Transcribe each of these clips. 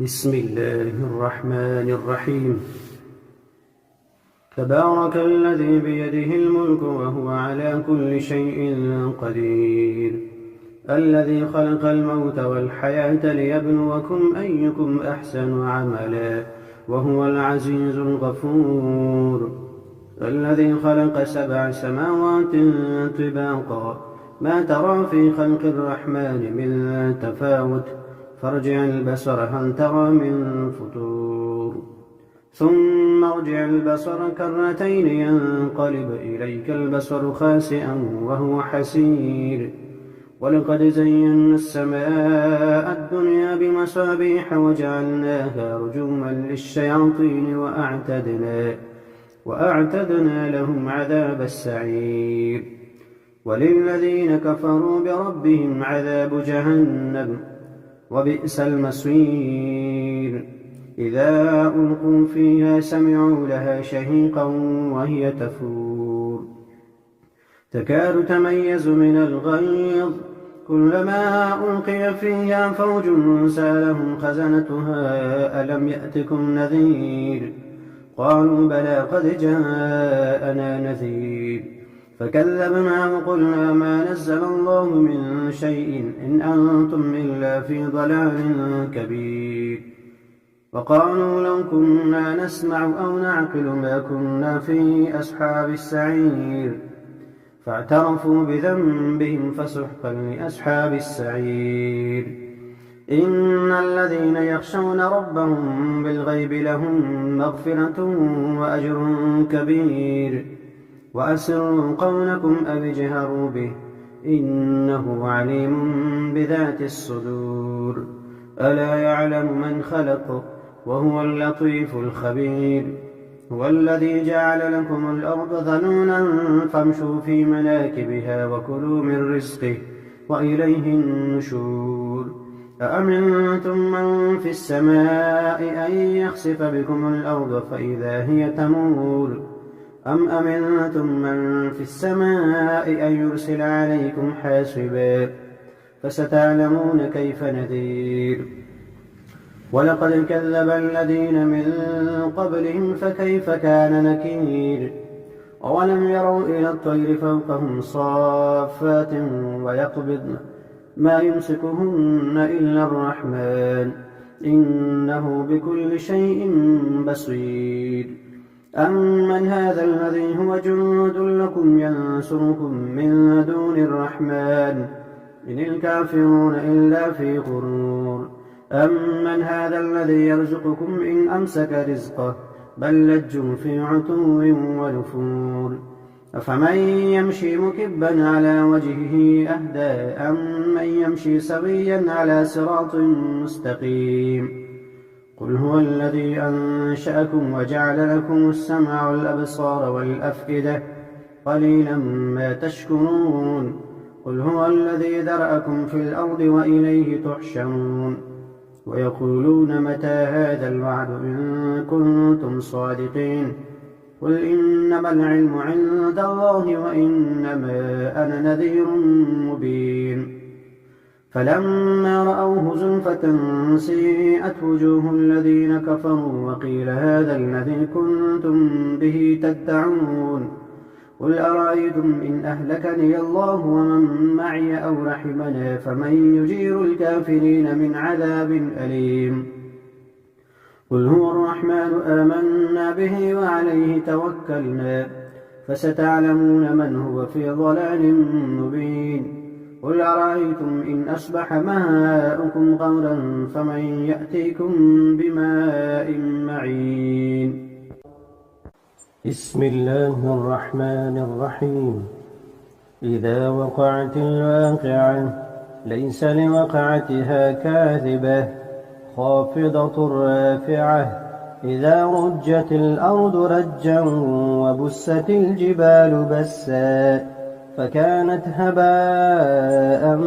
بسم الله الرحمن الرحيم. تبارك الذي بيده الملك وهو على كل شيء قدير، الذي خلق الموت والحياة ليبلوكم أيكم أحسن عملا وهو العزيز الغفور، الذي خلق 7 سماوات طباقا ما ترى في خلق الرحمن من تفاوت، فارجع البصر هل ترى من فطور، ثم ارجع البصر كرتين ينقلب إليك البصر خاسئا وهو حسير، ولقد زينا السماء الدنيا بمصابيح وجعلناها رجوما للشياطين وأعتدنا لهم عذاب السعير، وللذين كفروا بربهم عذاب جهنم وبئس المصير. إذا ألقوا فيها سمعوا لها شهيقا وهي تفور، تكاد تميز من الغيظ، كلما ألقي فيها فوج سألهم خزنتها ألم يأتكم نذير، قالوا بلى قد جاءنا نذير، فكذبنا وقلنا ما نزل الله من شيء إن أنتم إلا في ضلال كبير، وقالوا لو كنا نسمع أو نعقل ما كنا في أصحاب السعير، فاعترفوا بذنبهم فسحقا لأصحاب السعير. إن الذين يخشون ربهم بالغيب لهم مغفرة وأجر كبير، وأسروا قولكم أو اجهروا به إنه عليم بذات الصدور، ألا يعلم من خلق وهو اللطيف الخبير. هو الذي جعل لكم الأرض ذلولا فامشوا في مناكبها وكلوا من رزقه وإليه النشور. أأمنتم من في السماء أن يخسف بكم الأرض فإذا هي تمور، أم أمنتم من في السماء أن يرسل عليكم حاصبا، فستعلمون كيف نذير. ولقد كذب الذين من قبلهم فكيف كان نكير. أولم يروا إلى الطير فوقهم صافات ويقبضن ما يمسكهن إلا الرحمن إنه بكل شيء بصير. أمن هذا الذي هو جند لكم ينصركم من دون الرحمن إن الكافرون إلا في غرور. أمن هذا الذي يرزقكم إن أمسك رزقه بل لجوا في عتو ونفور. أفمن يمشي مكبا على وجهه أهدى أم من يمشي سويا على صراط مستقيم. قل هو الذي أنشأكم وجعل لكم السمع والأبصار والأفئدة قليلا ما تشكرون. قل هو الذي ذرأكم في الأرض وإليه تحشرون. ويقولون متى هذا الوعد إن كنتم صادقين. قل إنما العلم عند الله وإنما أنا نذير مبين. فلما رأوه زلفة سيئت وجوه الذين كفروا وقيل هذا الذي كنتم به تدعون. قل أرأيتم إن أهلكني الله ومن معي أو رحمنا فمن يجير الكافرين من عذاب أليم. قل هو الرحمن آمنا به وعليه توكلنا فستعلمون من هو في ضلال مبين. قل أرأيتم إن أصبح ماؤكم غورا فمن يأتيكم بماء معين. بسم الله الرحمن الرحيم. إذا وقعت الواقعة ليس لوقعتها كاذبة خافضة رافعة. إذا رجت الأرض رجا وبست الجبال بسا فكانت هباء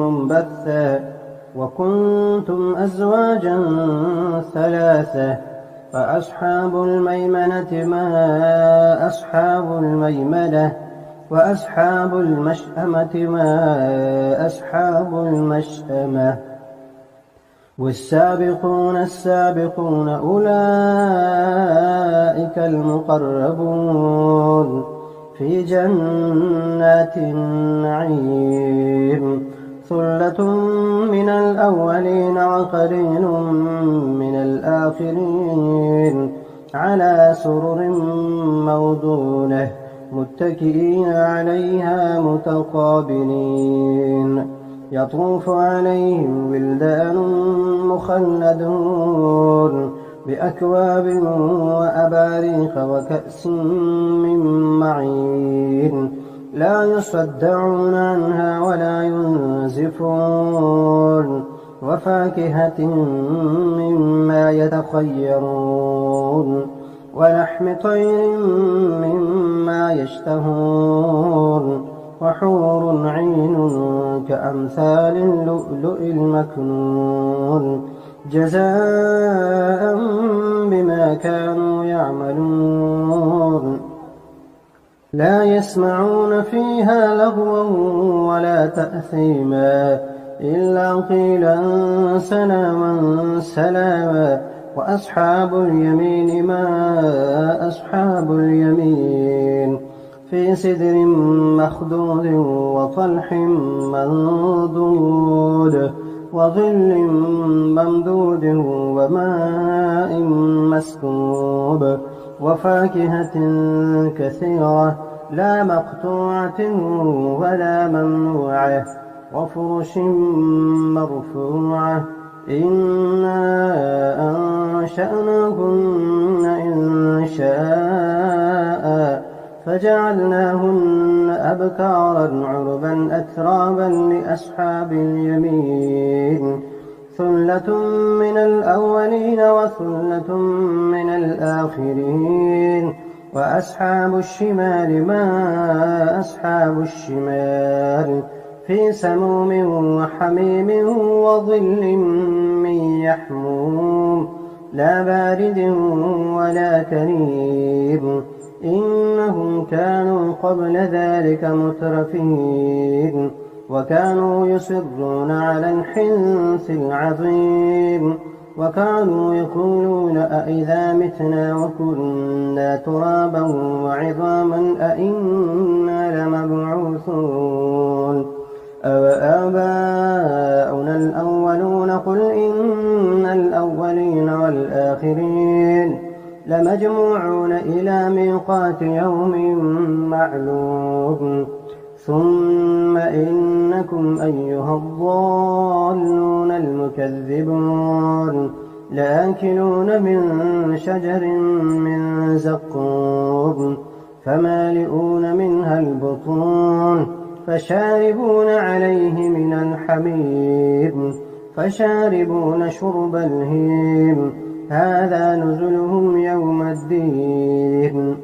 منبثا. وكنتم أزواجا ثلاثة فأصحاب الميمنة ما أصحاب الميمنة وأصحاب المشأمة ما أصحاب المشأمة. والسابقون السابقون أولئك المقربون في جنات النعيم ثلة من الأولين وقليل من الآخرين على سرر موضونة متكئين عليها متقابلين يطوف عليهم ولدان مخلدون بأكواب وأباريق وكأس من معين لا يصدعون عنها ولا ينزفون وفاكهة مما يتخيرون ولحم طير مما يشتهون وحور عين كأمثال اللؤلؤ المكنون جزاء بما كانوا يعملون لا يسمعون فيها لغوا ولا تأثيما إلا قيلا سلاما سلاما وأصحاب اليمين ما أصحاب اليمين في سدر مخضود وطلح منضود وظل ممدود وماء مسكوب وفاكهة كثيرة لا مقطوعة ولا ممنوعة وفرش مرفوعة إنا أنشأناهن إن شاء فجعلناهن أبكارا عربا أترابا لأصحاب اليمين ثلة من الأولين وثلة من الآخرين وأصحاب الشمال ما أصحاب الشمال في سموم وحميم وظل من يحموم لا بارد ولا كريم إنهم كانوا قبل ذلك مترفين وكانوا يصرون على الحنث العظيم وكانوا يقولون أئذا متنا وكنا ترابا وعظاما أئنا لمبعوثون أوآباؤنا الأولون قل إن الأولين والآخرين لمجموعون إلى ميقات يوم معلوم ثم إنكم أيها الضالون المكذبون لآكلون من شجر من زقوم فمالئون منها البطون فشاربون عليه من الحميم فشاربون شرب الهيم هذا نزلهم يوم الدين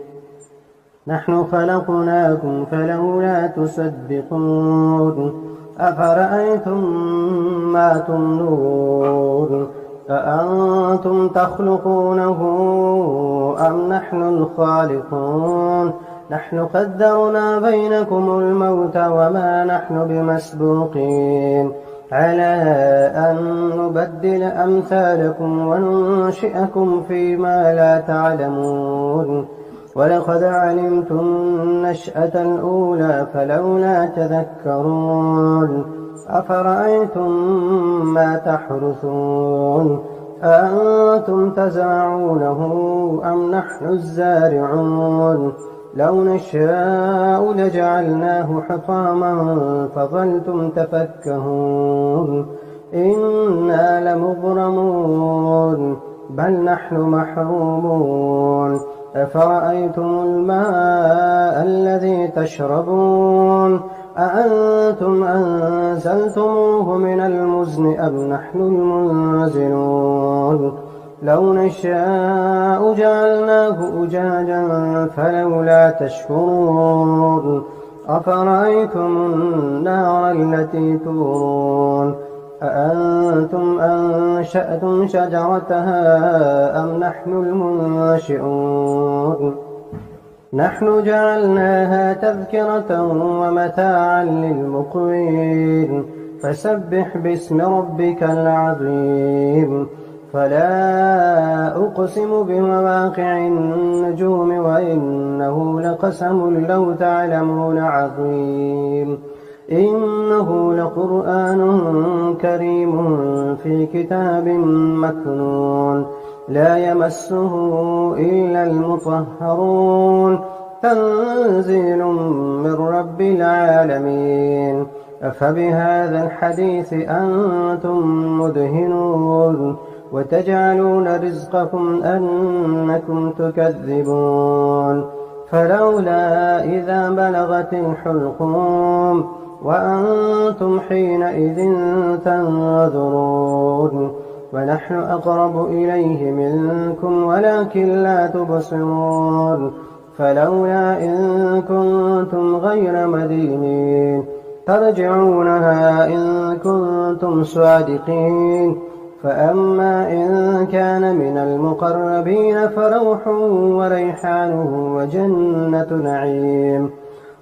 نحن خلقناكم فلولا تصدقون أفرأيتم ما تمنون أأنتم تخلقونه أم نحن الخالقون نحن قدرنا بينكم الموت وما نحن بمسبوقين على أن نبدل أمثالكم وننشئكم فيما لا تعلمون ولقد علمتم النشأة الأولى فلولا تذكرون أفرأيتم ما تحرثون أأنتم تزرعونه أم نحن الزارعون لو نشاء لجعلناه حطاما فظلتم تفكهون إنا لمغرمون بل نحن محرومون أفرأيتم الماء الذي تشربون أأنتم أنزلتموه من المزن أم نحن المنزلون لو نشاء جعلناه أجاجا فلولا تشكرون أفرأيتم النار التي تورون أأنتم أنشأتم شجرتها أم نحن المنشئون نحن جعلناها تذكرة ومتاعا للمقوين فسبح باسم ربك العظيم فلا أقسم بمواقع النجوم وإنه لقسم لو تعلمون عظيم إنه لقرآن كريم في كتاب مكنون لا يمسه إلا المطهرون تنزيل من رب العالمين أفبهذا الحديث أنتم مدهنون وتجعلون رزقكم أنكم تكذبون فلولا إذا بلغت الحلقوم وأنتم حينئذ تنظرون ونحن أقرب إليه منكم ولكن لا تبصرون فلولا إن كنتم غير مدينين ترجعونها إن كنتم صادقين فأما إن كان من المقربين فروح وريحان وجنة نعيم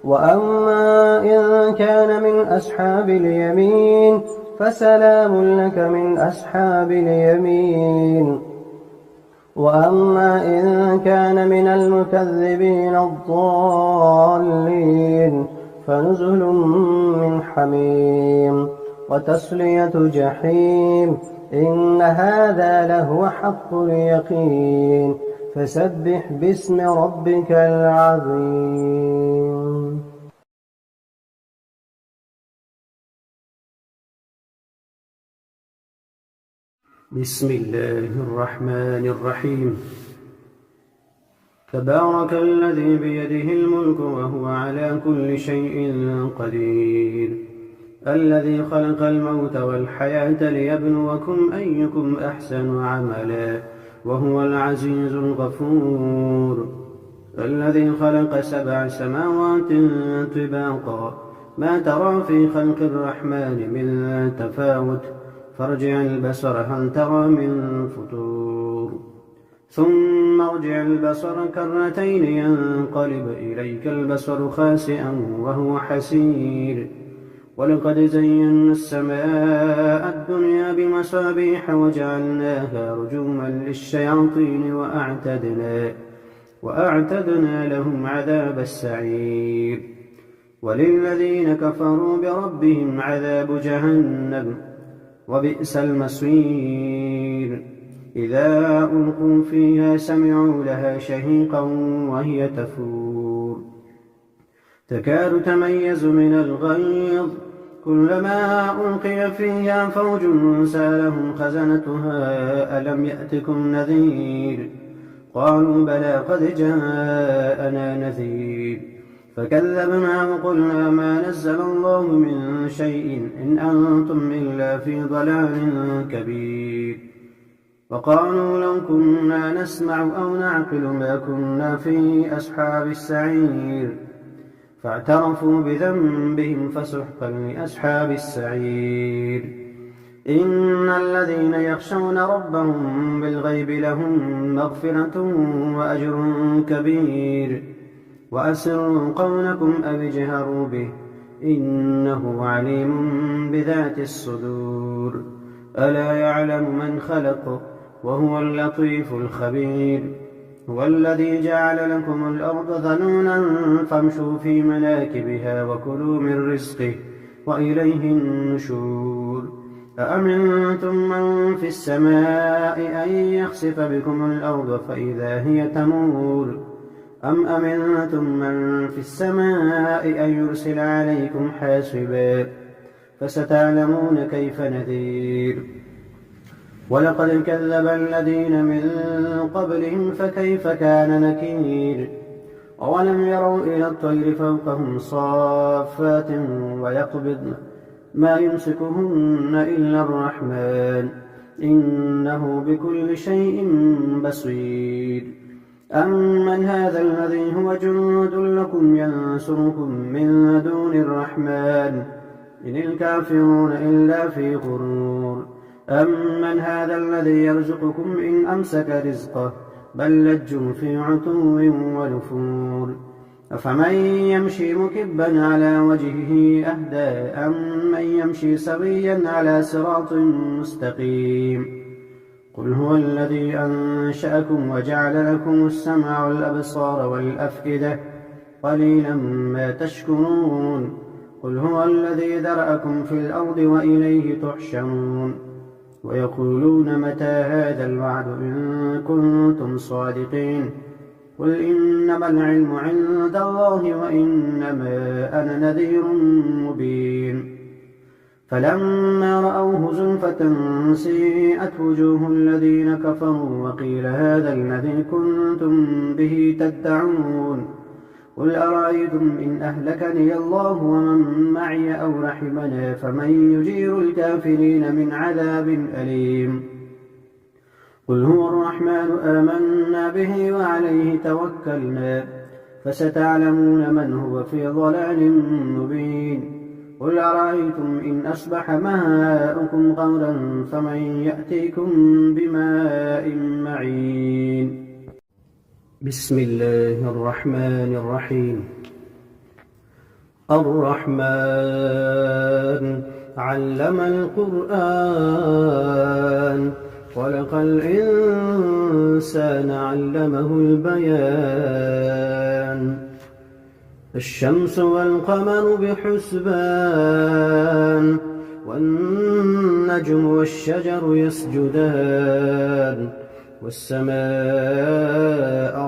وأما إن كان من أصحاب اليمين فسلام لك من أصحاب اليمين وأما إن كان من المكذبين الضالين فنزل من حميم وتصلية جحيم إن هذا لهو حق اليقين فسبح باسم ربك العظيم بسم الله الرحمن الرحيم تبارك الذي بيده الملك وهو على كل شيء قدير الذي خلق الموت والحياة ليبلوكم أيكم أحسن عملا وهو العزيز الغفور الذي خلق 7 سماوات طباقا ما ترى في خلق الرحمن من تفاوت فارجع البصر هل ترى من فطور ثم ارجع البصر كرتين ينقلب إليك البصر خاسئا وهو حسير ولقد زينا السماء الدنيا بمصابيح وجعلناها رجوما للشياطين وأعتدنا لهم عذاب السعير وللذين كفروا بربهم عذاب جهنم وبئس المصير إذا ألقوا فيها سمعوا لها شهيقا وهي تفور تكاد تميز من الغيظ كلما ألقي فيها فوج سألهم خزنتها ألم يأتكم نذير قالوا بلى قد جاءنا نذير فكذبنا وقلنا ما نزل الله من شيء إن أنتم إلا في ضلال كبير وقالوا لو كنا نسمع أو نعقل ما كنا في أصحاب السعير فاعترفوا بذنبهم فسحقا لأصحاب السعير إن الذين يخشون ربهم بالغيب لهم مغفرة وأجر كبير وأسروا قولكم أو اجهروا به إنه عليم بذات الصدور ألا يعلم من خلق وهو اللطيف الخبير هو الذي جعل لكم الأرض ذلولا فامشوا في مناكبها وكلوا من رزقه وإليه النشور أأمنتم من في السماء أن يخسف بكم الأرض فإذا هي تمور أم أمنتم من في السماء أن يرسل عليكم حاصبا فستعلمون كيف نذير ولقد كذب الذين من قبلهم فكيف كان نكير أولم يروا إلى الطير فوقهم صافات ويقبضن ما يمسكهن إلا الرحمن إنه بكل شيء بصير أمن هذا الذي هو جند لكم ينصركم من دون الرحمن إن الكافرون إلا في غرور أمن هذا الذي يرزقكم إن أمسك رزقه بل لجوا في عتو ونفور أفمن يمشي مكبا على وجهه أهدى أمن يمشي سويا على صراط مستقيم قل هو الذي أنشأكم وجعل لكم السمع والأبصار والأفئدة قليلا ما تشكرون قل هو الذي ذرأكم في الأرض وإليه تحشرون ويقولون متى هذا الوعد إن كنتم صادقين قل إنما العلم عند الله وإنما أنا نذير مبين فلما رأوه زلفة سيئت وجوه الذين كفروا وقيل هذا الذي كنتم به تدعون قل أرأيتم إن أهلكني الله ومن معي أو رحمنا فمن يجير الكافرين من عذاب أليم قل هو الرحمن آمنا به وعليه توكلنا فستعلمون من هو في ضلال مبين قل أرأيتم إن أصبح ماؤكم غورا فمن يأتيكم بماء معين بسم الله الرحمن الرحيم الرحمن علم القرآن خلق الإنسان علمه البيان الشمس والقمر بحسبان والنجم والشجر يسجدان والسماء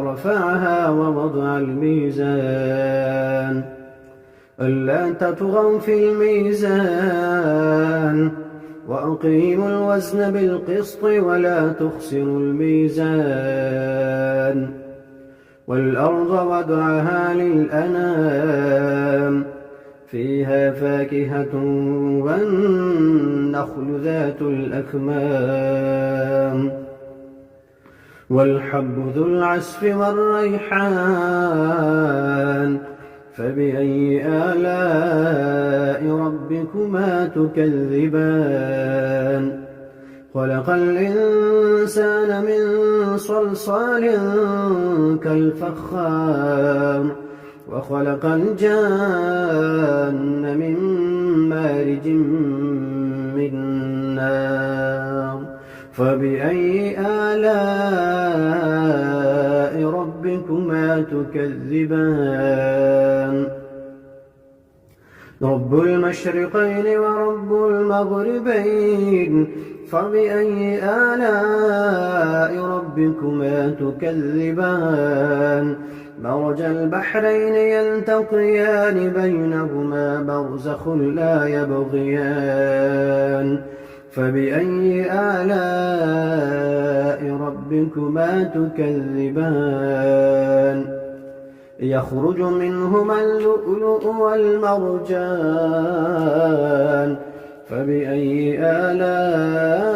رفعها ووضع الميزان ألا تطغوا في الميزان وأقيموا الوزن بالقسط ولا تخسروا الميزان والأرض وضعها للأنام فيها فاكهة والنخل ذات الأكمام والحب ذو العصف والريحان فبأي آلاء ربكما تكذبان خلق الإنسان من صلصال كالفخار وخلق الجان من مارج من نار فبأي آلاء ربكما تكذبان رب المشرقين ورب المغربين فبأي آلاء ربكما تكذبان مرج البحرين يلتقيان بينهما برزخ لا يبغيان فبأي آلاء ربكما تكذبان يخرج منهما اللؤلؤ والمرجان فبأي آلاء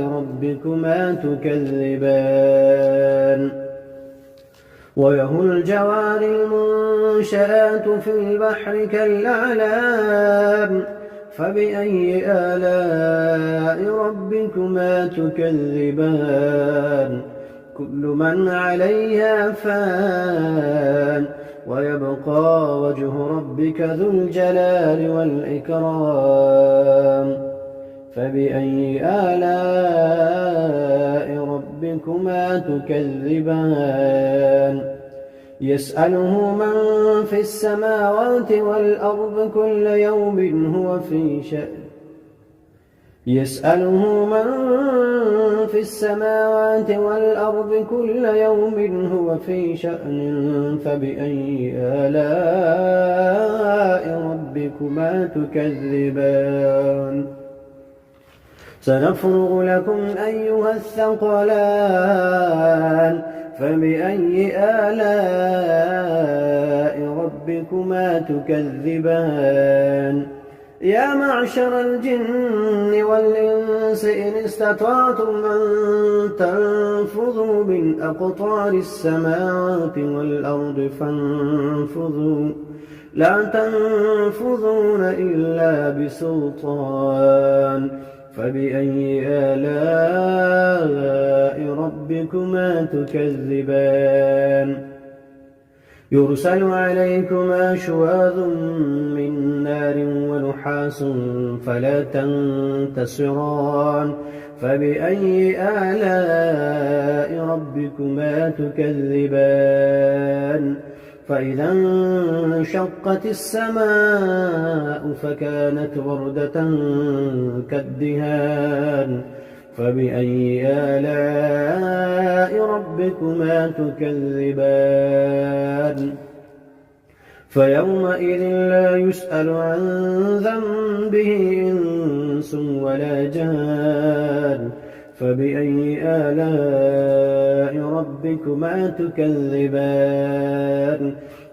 ربكما تكذبان وله الجوار المنشآت في البحر كالأعلام فبأي آلاء ربكما تكذبان كل من عليها فان ويبقى وجه ربك ذو الجلال والإكرام فبأي آلاء ربكما تكذبان يسأله من في السماوات والأرض كل يوم هو في شأن يسأله من في السماوات والأرض كل يوم هو في شأن فبأي آلاء ربكما تكذبان سنفرغ لكم أيها الثقلان فبأي آلاء ربكما تكذبان يا معشر الجن والإنس إن استطعتم أن تنفذوا من أقطار السماوات والأرض فانفذوا لا تنفذون إلا بسلطان فبأي آلاء ربكما تكذبان يرسل عليكما شواظ من نار ونحاس فلا تنتصران فبأي آلاء ربكما تكذبان فإذا انشقت السماء فكانت وردة كالدهان فبأي آلاء ربكما تكذبان فيومئذ لا يسأل عن ذنبه إنس ولا جان فبأي آلاء ربكما تكذبان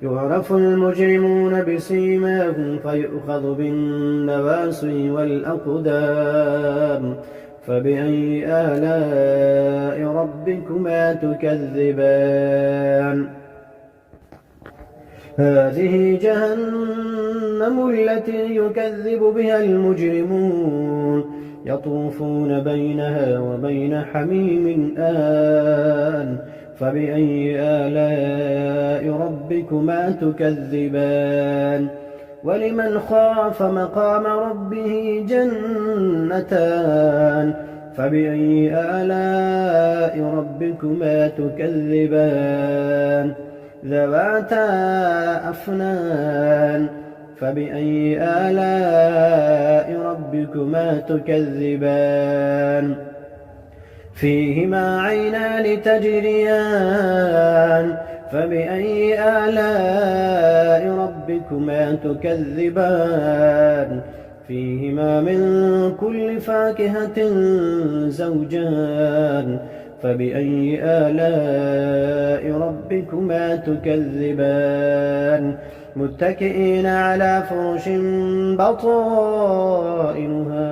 يعرف المجرمون بسيماهم فيؤخذ بالنواصي والأقدام فبأي آلاء ربكما تكذبان هذه جهنم التي يكذب بها المجرمون يطوفون بينها وبين حميم آن فبأي آلاء ربكما تكذبان ولمن خاف مقام ربه جنتان فبأي آلاء ربكما تكذبان ذواتا أفنان فبأي آلاء ربكما تكذبان فيهما عينان تجريان فبأي آلاء ربكما تكذبان فيهما من كل فاكهة زوجان فبأي آلاء ربكما تكذبان متكئين على فرش بطائنها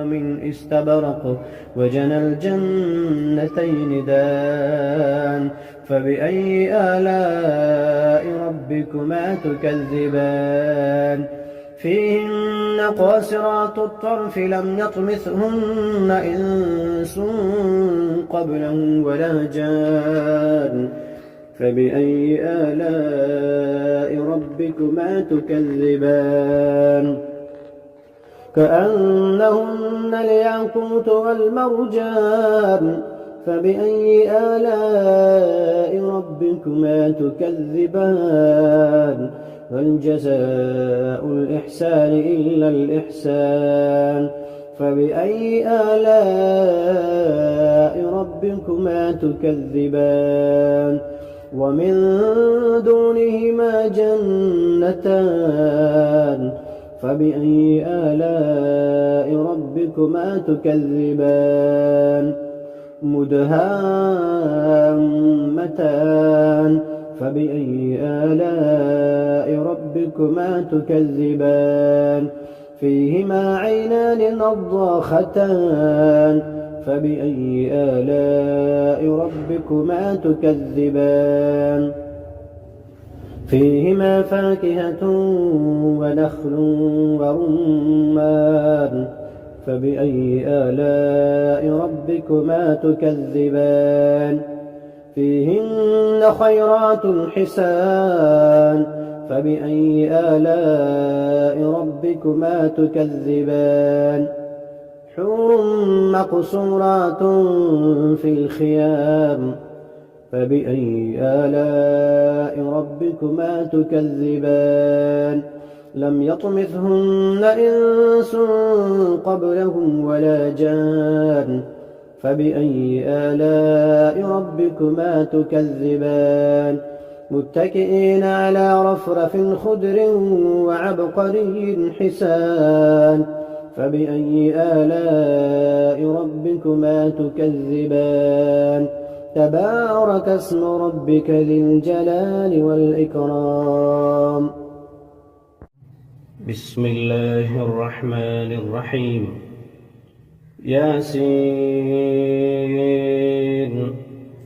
من استبرق وجنى الجنتين دان فبأي آلاء ربكما تكذبان فيهن قاصرات الطرف لم يطمثهن إنس قبلهم ولا جان فبأي آلاء ربكما تكذبان كأنهن الياقوت والمرجان فبأي آلاء ربكما تكذبان هل جزاء الإحسان إلا الإحسان فبأي آلاء ربكما تكذبان ومن دونهما جنتان فبأي آلاء ربكما تكذبان مدهامتان فبأي آلاء ربكما تكذبان فيهما عينان نضاختان فبأي آلاء ربكما تكذبان فيهما فاكهة ونخل ورمان فبأي آلاء ربكما تكذبان فيهن خيرات حسان فبأي آلاء ربكما تكذبان حور مقصورات في الخيام فبأي آلاء ربكما تكذبان لم يطمثهن إنس قبلهم ولا جان فبأي آلاء ربكما تكذبان متكئين على رفرف خضر وعبقري حسان فبأي آلاء ربكما تكذبان تبارك اسم ربك ذي الجلال والإكرام بسم الله الرحمن الرحيم ياسين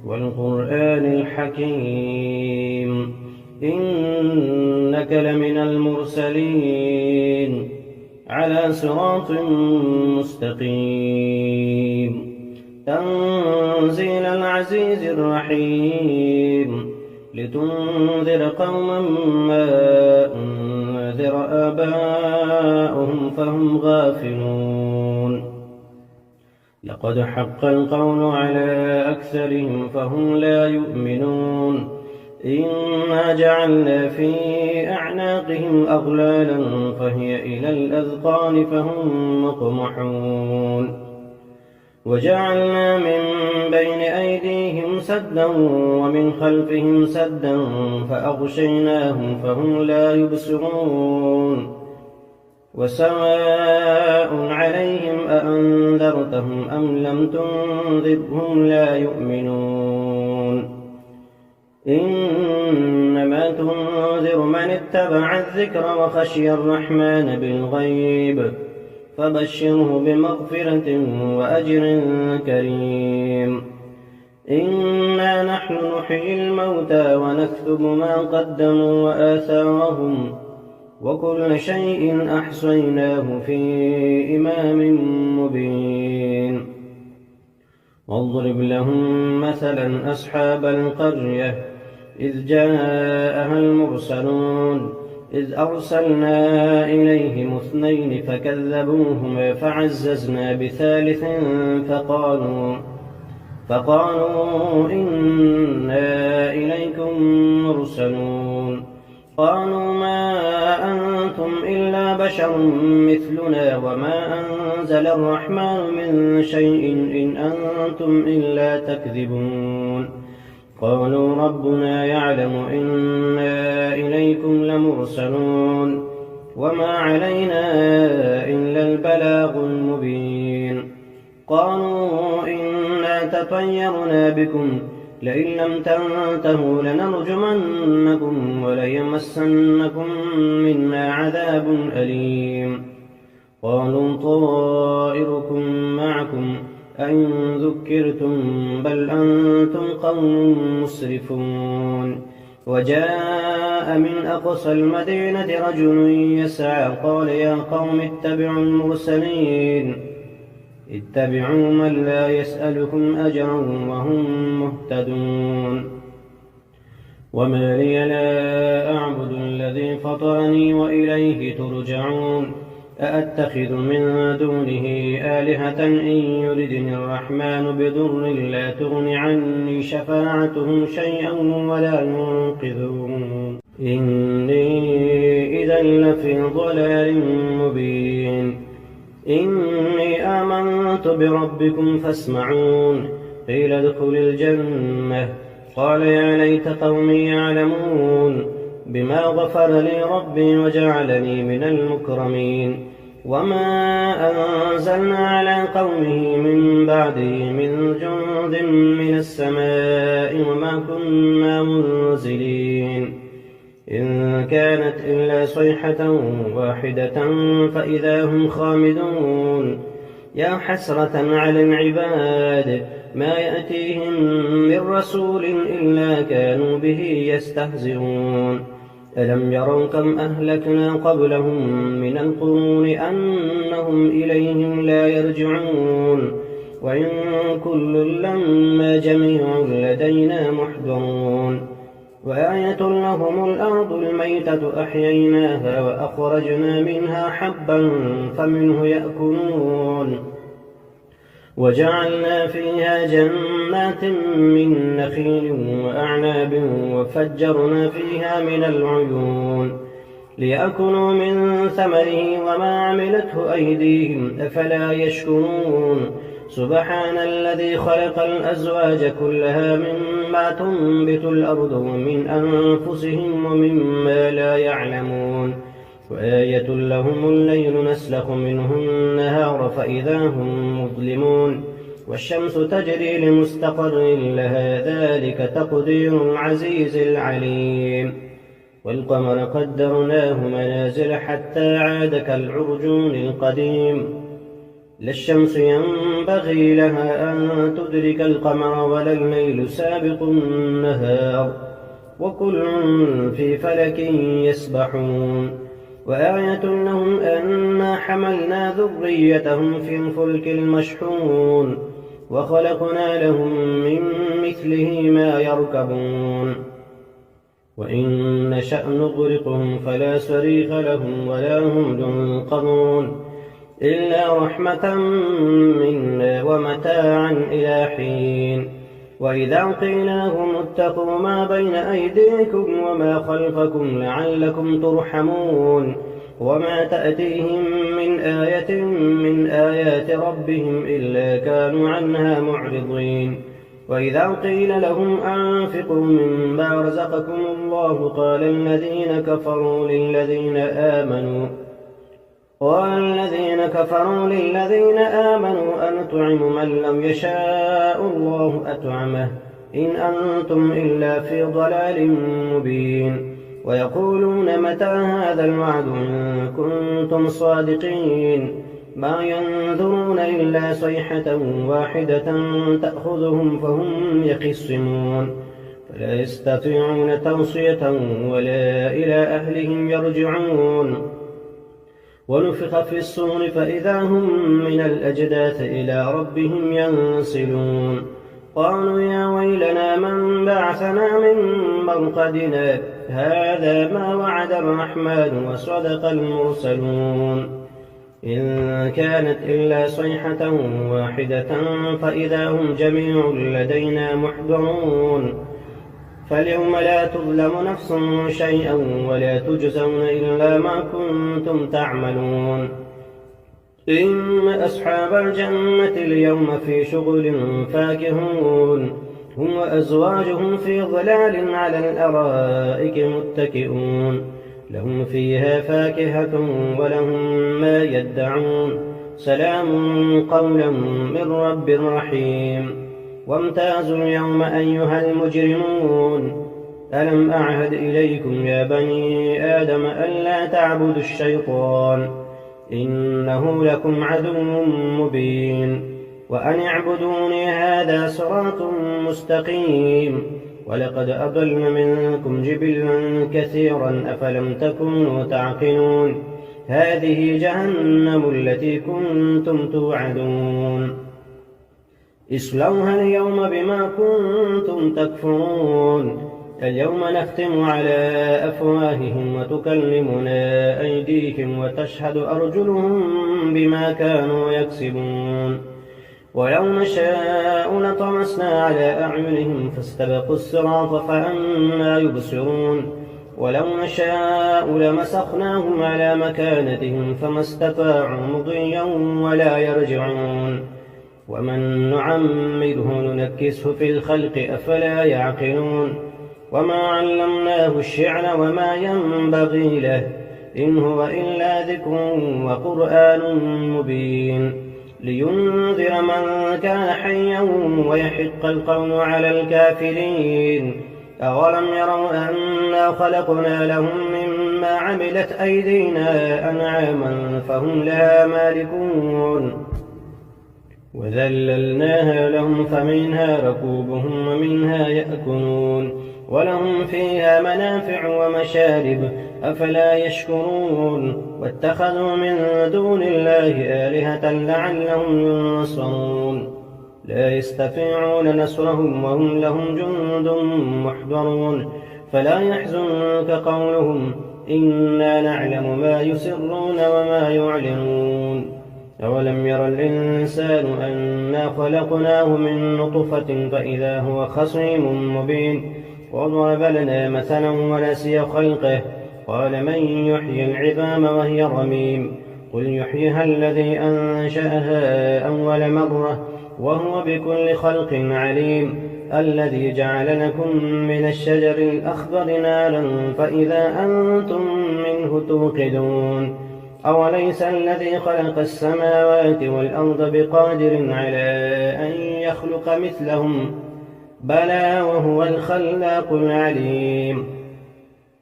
والقرآن الحكيم إنك لمن المرسلين على صراط مستقيم تنزيل العزيز الرحيم لتنذر قوما ما أنذر آباؤهم فهم غافلون لقد حق القول على أكثرهم فهم لا يؤمنون إنا جعلنا في أعناقهم أغلالا فهي إلى الأذقان فهم مقمحون وجعلنا من بين أيديهم سدا ومن خلفهم سدا فأغشيناهم فهم لا يبصرون وسواء عليهم أأنذرتهم أم لم تنذرهم لا يؤمنون إنما تنذر من اتبع الذكر وخشي الرحمن بالغيب فبشره بمغفرة وأجر كريم إنا نحن نحيي الموتى ونكتب ما قدموا وآثارهم وكل شيء أحصيناه في إمام مبين واضرب لهم مثلا أصحاب القرية إذ جاءها المرسلون إذ أرسلنا إليهم 2 فكذبوهما فعززنا بثالث فقالوا إنا إليكم مرسلون قالوا ما أنتم إلا بشر مثلنا وما أنزل الرحمن من شيء إن أنتم إلا تكذبون قالوا ربنا يعلم إنا إليكم لمرسلون وما علينا إلا البلاغ المبين قالوا إنا تطيرنا بكم لئن لم تنتهوا لنرجمنكم وليمسنكم منا عذاب أليم قالوا طائركم معكم أئن ذكرتم بل أنتم قوم مسرفون وجاء من أقصى المدينة رجل يسعى قال يا قوم اتبعوا المرسلين اتبعوا من لا يسألكم أجرا وهم مهتدون وما لي لا أعبد الذي فطرني وإليه ترجعون أأتخذ من دونه آلهة إن يردني الرحمن بضر لا تغن عني شفاعتهم شيئا ولا ينقذون إني إذا لفي ضلال مبين إني آمنت بربكم فاسمعون قيل ادخل الجنة قال يا ليت قومي يعلمون بما غفر لي ربي وجعلني من المكرمين وما أنزلنا على قومه من بعده من جند من السماء وما كنا منزلين إن كانت إلا صيحة واحدة فإذا هم خامدون يا حسرة على العباد ما يأتيهم من رسول إلا كانوا به يستهزئون ألم يروا كم أهلكنا قبلهم من القرون أنهم إليهم لا يرجعون وإن كل لما جميع لدينا محضرون وآية لهم الأرض الميتة أحييناها وأخرجنا منها حبا فمنه يأكلون وجعلنا فيها جنات من نخيل وأعناب وفجرنا فيها من العيون ليأكلوا من ثمره وما عملته أيديهم أفلا يشكرون سبحان الذي خلق الأزواج كلها مما تنبت الأرض ومن أنفسهم ومما لا يعلمون وآية لهم الليل نسلخ منه النهار فإذا هم مظلمون والشمس تجري لمستقر لها ذلك تقدير العزيز العليم والقمر قدرناه منازل حتى عاد كالعرجون القديم لا الشمس ينبغي لها أن تدرك القمر ولا الليل سابق النهار وكل في فلك يسبحون وآية لهم أنا حملنا ذريتهم في الفلك المشحون وخلقنا لهم من مثله ما يركبون وإن نشأ نغرقهم فلا صريخ لهم ولا هم ينقذون إلا رحمة منا ومتاعا إلى حين وإذا قيل لهم اتقوا ما بين أيديكم وما خلفكم لعلكم ترحمون وما تأتيهم من آية من آيات ربهم إلا كانوا عنها معرضين وإذا قيل لهم أنفقوا مما رزقكم الله قال الذين كفروا للذين آمنوا أنطعم من لم يشاء الله أطعمه إن أنتم إلا في ضلال مبين ويقولون متى هذا الوعد إن كنتم صادقين ما ينظرون إلا صيحة واحدة تأخذهم فهم يخصمون فلا يستطيعون توصية ولا إلى أهلهم يرجعون ونفخ في الصور فإذا هم من الأجداث إلى ربهم ينسلون قالوا يا ويلنا من بعثنا من مرقدنا هذا ما وعد الرحمن وصدق المرسلون إن كانت إلا صيحة واحدة فإذا هم جميع لدينا محضرون فاليوم لا تظلم نفس شيئا ولا تجزون إلا ما كنتم تعملون إن أصحاب الجنة اليوم في شغل فاكهون هم وأزواجهم في ظلال على الأرائك متكئون لهم فيها فاكهة ولهم ما يدعون سلام قولا من رب رحيم وامتازوا اليوم أيها المجرمون ألم أعهد إليكم يا بني آدم ألا تعبدوا الشيطان إنه لكم عدو مبين وأن اعبدوني هذا صراط مستقيم ولقد أضل منكم جبلا كثيرا أفلم تكونوا تعقلون هذه جهنم التي كنتم توعدون اصلوها اليوم بما كنتم تكفرون اليوم نختم على أفواههم وتكلمنا أيديهم وتشهد أرجلهم بما كانوا يكسبون ولو نشاء لطمسنا على أعينهم فاستبقوا الصراط فأنى يبصرون ولو نشاء لمسخناهم على مكانتهم فما استطاعوا مضيا ولا يرجعون ومن نعمره ننكسه في الخلق أفلا يعقلون وما علمناه الشعر وما ينبغي له إن هو إلا ذكر وقرآن مبين لينذر من كان حيا ويحق القول على الكافرين أولم يروا أنا خلقنا لهم مما عملت أيدينا أنعاما فهم لها مالكون وذللناها لهم فمنها ركوبهم ومنها يأكلون ولهم فيها منافع ومشارب أفلا يشكرون واتخذوا من دون الله آلهة لعلهم ينصرون لا يستطيعون نصرهم وهم لهم جند محضرون فلا يحزنك قولهم إنا نعلم ما يسرون وما يعلنون أولم ير الإنسان أنا خلقناه من نطفة فإذا هو خصيم مبين وضرب لنا مثلا ونسي خلقه قال من يحيي العظام وهي رميم قل يحييها الذي أنشأها أول مرة وهو بكل خلق عليم الذي جعل لكم من الشجر الأخضر نارا فإذا أنتم منه توقدون أوليس الذي خلق السماوات والأرض بقادر على أن يخلق مثلهم بلى وهو الخلاق العليم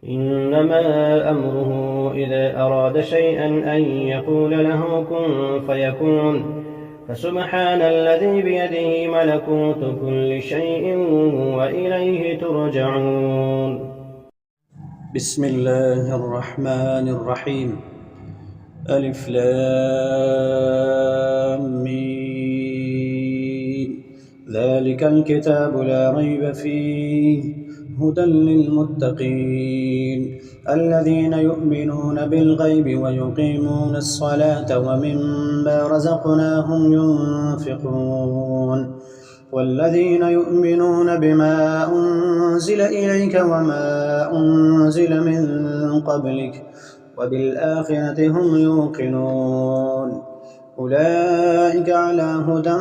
إنما أمره إذا أراد شيئا أن يقول له كن فيكون فسبحان الذي بيده ملكوت كل شيء وإليه ترجعون بسم الله الرحمن الرحيم ألف لام ميم ذلك الكتاب لا ريب فيه هدى للمتقين الذين يؤمنون بالغيب ويقيمون الصلاة ومما رزقناهم ينفقون والذين يؤمنون بما أنزل إليك وما أنزل من قبلك وبالآخرة هم يوقنون أولئك على هدى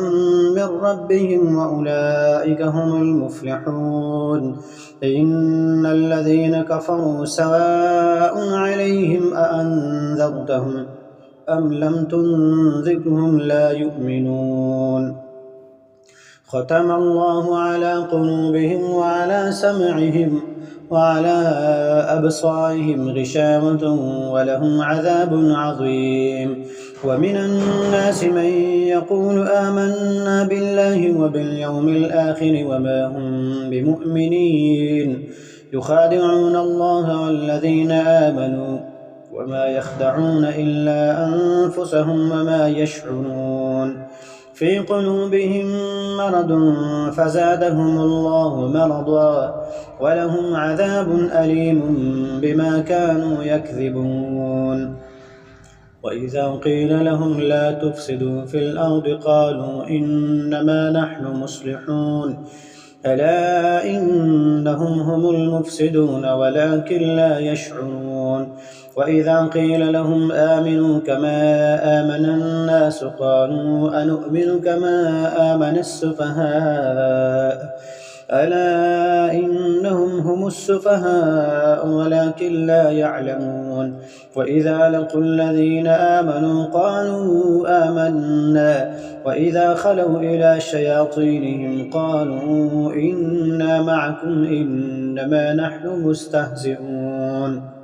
من ربهم وأولئك هم المفلحون إن الذين كفروا سواء عليهم أأنذرتهم أم لم تنذرهم لا يؤمنون ختم الله على قلوبهم وعلى سمعهم وعلى أبصارهم غشاوة ولهم عذاب عظيم ومن الناس من يقول آمنا بالله وباليوم الآخر وما هم بمؤمنين يخادعون الله والذين آمنوا وما يخدعون إلا أنفسهم وما يشعرون في قلوبهم مرض فزادهم الله مرضا ولهم عذاب أليم بما كانوا يكذبون وإذا قيل لهم لا تفسدوا في الأرض قالوا إنما نحن مصلحون ألا إنهم هم المفسدون ولكن لا يشعرون وإذا قيل لهم آمنوا كما آمن الناس قالوا أنؤمن كما آمن السفهاء ألا إنهم هم السفهاء ولكن لا يعلمون وإذا لقوا الذين آمنوا قالوا آمنا وإذا خلوا إلى شياطينهم قالوا إنا معكم إنما نحن مستهزئون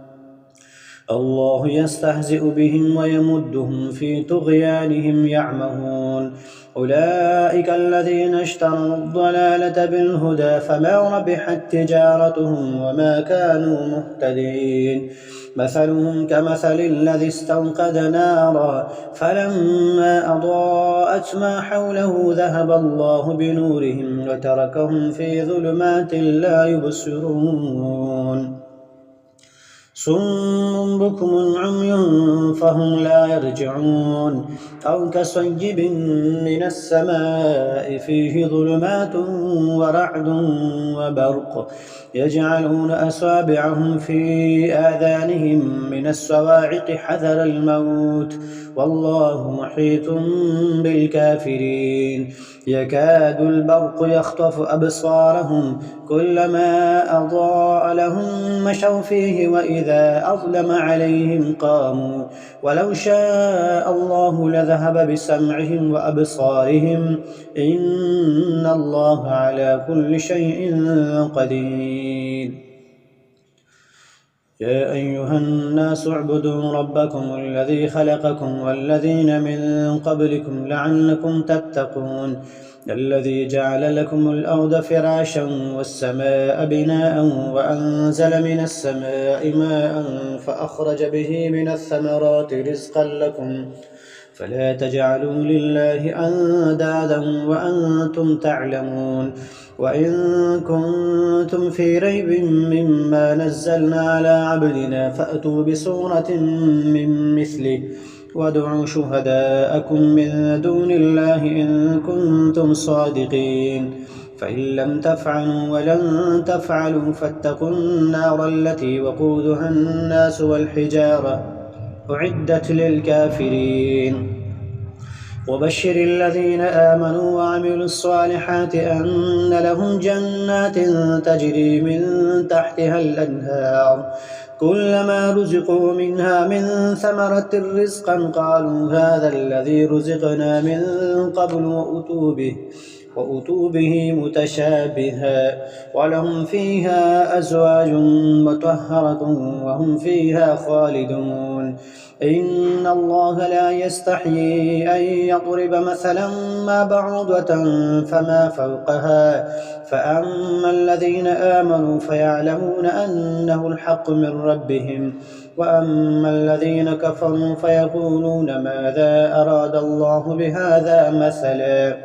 الله يستهزئ بهم ويمدهم في طغيانهم يعمهون أولئك الذين اشتروا الضلالة بالهدى فما ربحت تجارتهم وما كانوا مهتدين مثلهم كمثل الذي استوقد نارا فلما أضاءت ما حوله ذهب الله بنورهم وتركهم في ظلمات لا يبصرون صم بكم عمي فهم لا يرجعون أو كصيب من السماء فيه ظلمات ورعد وبرق يجعلون أصابعهم في آذانهم من الصواعق حذر الموت والله محيط بالكافرين يكاد البرق يخطف أبصارهم كلما أضاء لهم مشوا فيه وإذا أظلم عليهم قاموا ولو شاء الله لذهب بسمعهم وأبصارهم إن الله على كل شيء قدير يا أيها الناس اعبدوا ربكم الذي خلقكم والذين من قبلكم لعلكم تتقون الذي جعل لكم الأرض فراشا والسماء بناء وأنزل من السماء ماء فأخرج به من الثمرات رزقا لكم فلا تجعلوا لله أندادا وأنتم تعلمون وإن كنتم في ريب مما نزلنا على عبدنا فأتوا بسورة من مثله وادعوا شهداءكم من دون الله إن كنتم صادقين فإن لم تفعلوا ولن تفعلوا فاتقوا النار التي وقودها الناس والحجارة أعدت للكافرين وبشر الذين آمنوا وعملوا الصالحات أن لهم جنات تجري من تحتها الأنهار كلما رزقوا منها من ثمرة رزقا قالوا هذا الذي رزقنا من قبل وأتوا به متشابها ولهم فيها أزواج مطهرة وهم فيها خالدون إن الله لا يستحيي أن يضرب مثلا ما بعوضة فما فوقها فأما الذين آمنوا فيعلمون أنه الحق من ربهم وأما الذين كفروا فيقولون ماذا أراد الله بهذا مثلا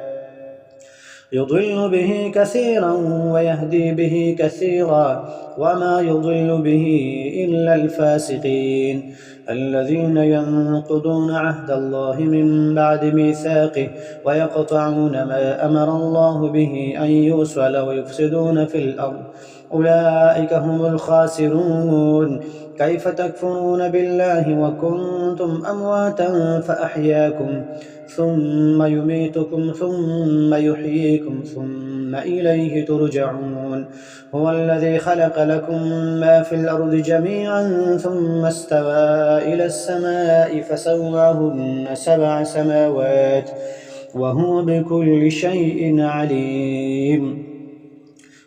يضل به كثيرا ويهدي به كثيرا، وما يضل به إلا الفاسقين الذين ينقضون عهد الله من بعد ميثاقه ويقطعون ما أمر الله به أن يوصل ويفسدون في الأرض، أولئك هم الخاسرون. كيف تكفرون بالله وكنتم أمواتا فأحياكم ثم يميتكم ثم يحييكم ثم إليه ترجعون. هو الذي خلق لكم ما في الأرض جميعا ثم استوى إلى السماء فسواهن 7 سماوات وهو بكل شيء عليم.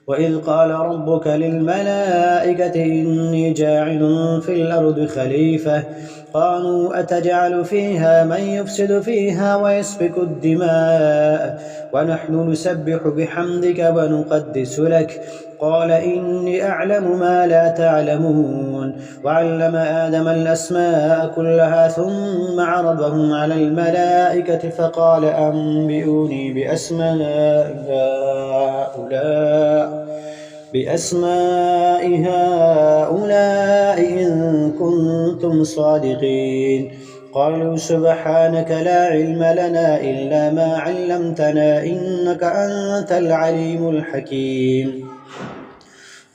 وإذ قال ربك للملائكة إني جاعل في الأرض خليفة قالوا أتجعل فيها من يفسد فيها ويسفك الدماء ونحن نسبح بحمدك ونقدس لك قال إني أعلم ما لا تعلمون. وعلم آدم الأسماء كلها ثم عرضهم على الملائكة فقال أنبئوني بأسماء هؤلاء إن كنتم صادقين. قالوا سبحانك لا علم لنا إلا ما علمتنا إنك أنت العليم الحكيم.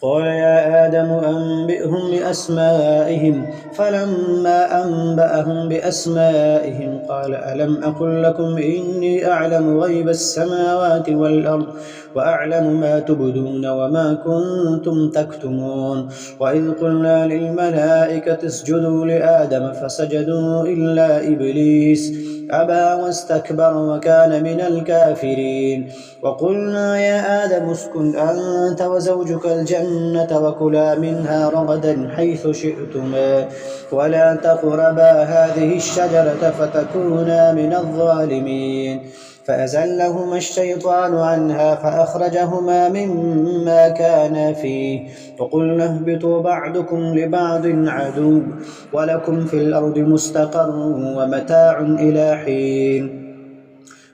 قال يا آدم أنبئهم بأسمائهم فلما أنبأهم بأسمائهم قال ألم أقل لكم إني أعلم غيب السماوات والأرض وأعلم ما تبدون وما كنتم تكتمون. وإذ قلنا للملائكة اسجدوا لآدم فسجدوا إلا إبليس أبى واستكبر وكان من الكافرين. وقلنا يا آدم اسكن أنت وزوجك الجنة وكلا منها رغدا حيث شئتما ولا تقربا هذه الشجرة فتكونا من الظالمين. فأزلهما الشيطان عنها فأخرجهما مما كانا فيه وقلنا اهبطوا بعضكم لبعض عدو ولكم في الأرض مستقر ومتاع إلى حين.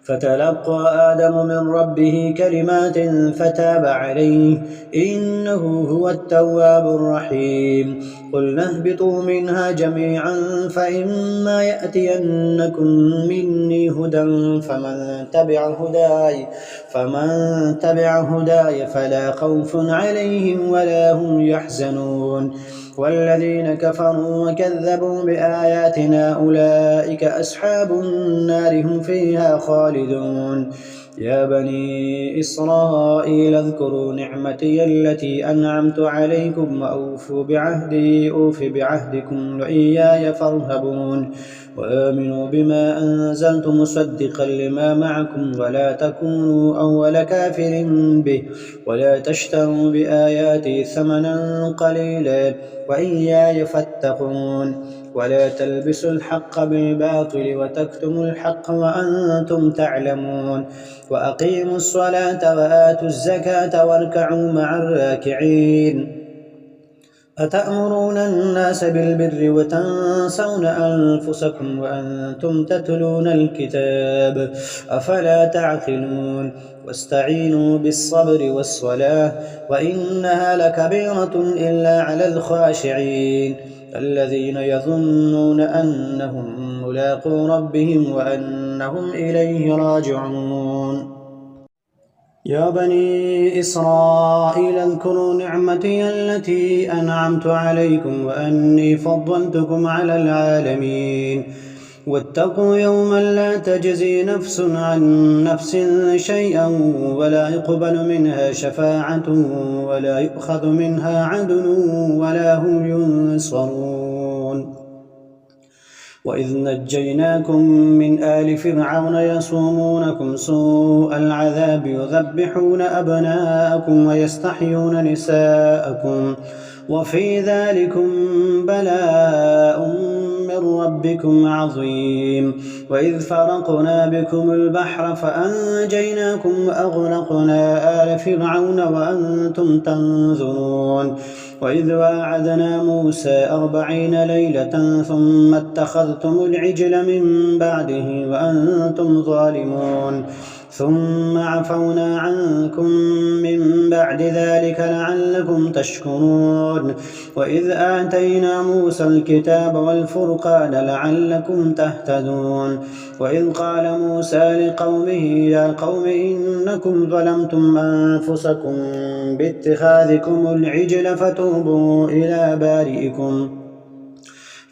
فتلقى آدم من ربه كلمات فتاب عليه إنه هو التواب الرحيم. قلنا اهبطوا منها جميعا فإما يأتينكم مني هدى فمن تبع هداي فلا خوف عليهم ولا هم يحزنون. والذين كفروا وكذبوا بآياتنا أولئك أصحاب النار هم فيها خالدون. يا بني إسرائيل اذكروا نعمتي التي أنعمت عليكم وأوفوا بعهدي أوف بعهدكم وإياي فارهبون. وآمنوا بما أنزلت مصدقا لما معكم ولا تكونوا أول كافر به ولا تشتروا بآياتي ثمنا قليلا وإياي فاتقون. ولا تلبسوا الحق بالباطل وتكتموا الحق وأنتم تعلمون. وأقيموا الصلاة وآتوا الزكاة واركعوا مع الراكعين. أتأمرون الناس بالبر وتنسون أنفسكم وأنتم تتلون الكتاب أفلا تعقلون. واستعينوا بالصبر والصلاة وإنها لكبيرة إلا على الخاشعين الذين يظنون أنهم ملاقو ربهم وأنهم إليه راجعون. يا بني إسرائيل اذكروا نعمتي التي أنعمت عليكم وأني فضلتكم على العالمين. واتقوا يوما لا تجزي نفس عن نفس شيئا ولا يقبل منها شفاعة ولا يؤخذ منها عدل ولا هم ينصرون. وإذ نجيناكم من آل فرعون يسومونكم سوء العذاب يذبحون أبناءكم ويستحيون نساءكم وفي ذلكم بلاء من ربكم عظيم. وإذ فرقنا بكم البحر فأنجيناكم وأغرقنا آل فرعون وأنتم تنظرون. وإذ واعدنا موسى 40 ليلة ثم اتخذتم العجل من بعده وأنتم ظالمون ثم عفونا عنكم من بعد ذلك لعلكم تشكرون وإذ آتينا موسى الكتاب والفرقان لعلكم تهتدون وإذ قال موسى لقومه يا قوم إنكم ظلمتم أنفسكم باتخاذكم العجل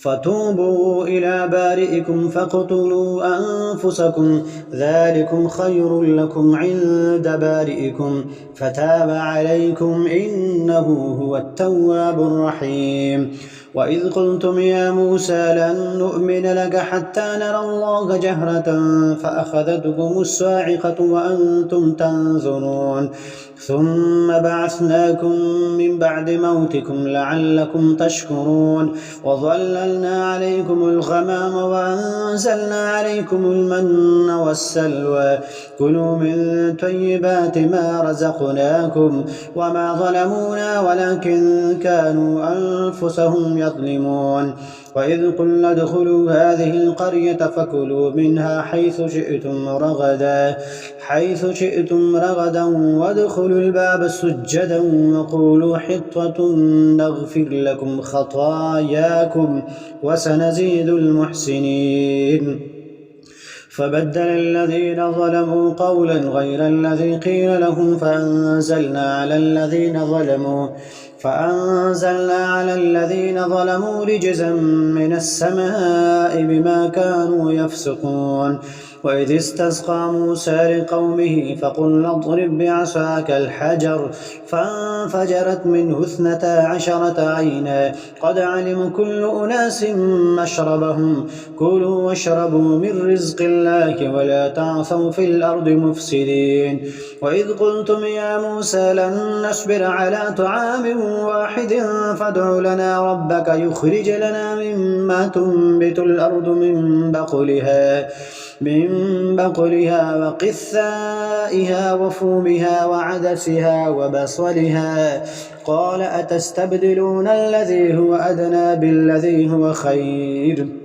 فتوبوا إلى بارئكم فاقتلوا أنفسكم ذلكم خير لكم عند بارئكم فتاب عليكم إنه هو التواب الرحيم وإذ قلتم يا موسى لن نؤمن لك حتى نرى الله جهرة فأخذتكم الصاعقة وأنتم تنظرون ثم بعثناكم من بعد موتكم لعلكم تشكرون وظللنا عليكم الغمام وأنزلنا عليكم المن والسلوى كلوا من طيبات ما رزقناكم وما ظلمونا ولكن كانوا أنفسهم يظلمون وإذ قلنا ادخلوا هذه القرية فكلوا منها حيث شئتم رغدا وادخلوا الباب سجدا وقولوا حطة نغفر لكم خطاياكم وسنزيد المحسنين فبدل الذين ظلموا قولا غير الذي قيل لهم فأنزلنا على الذين ظلموا رجزا من السماء بما كانوا يفسقون وإذ استسقى موسى لقومه فقل اضرب بعصاك الحجر فانفجرت منه 12 عينا قد علموا كل أناس مشربهم كلوا واشربوا من رزق الله ولا تعثوا في الأرض مفسدين وإذ قلتم يا موسى لن نصبر على طعام واحد فادع لنا ربك يخرج لنا مما تنبت الأرض من بقلها وقثائها وفومها وعدسها وبصلها قال أتستبدلون الذي هو أدنى بالذي هو خير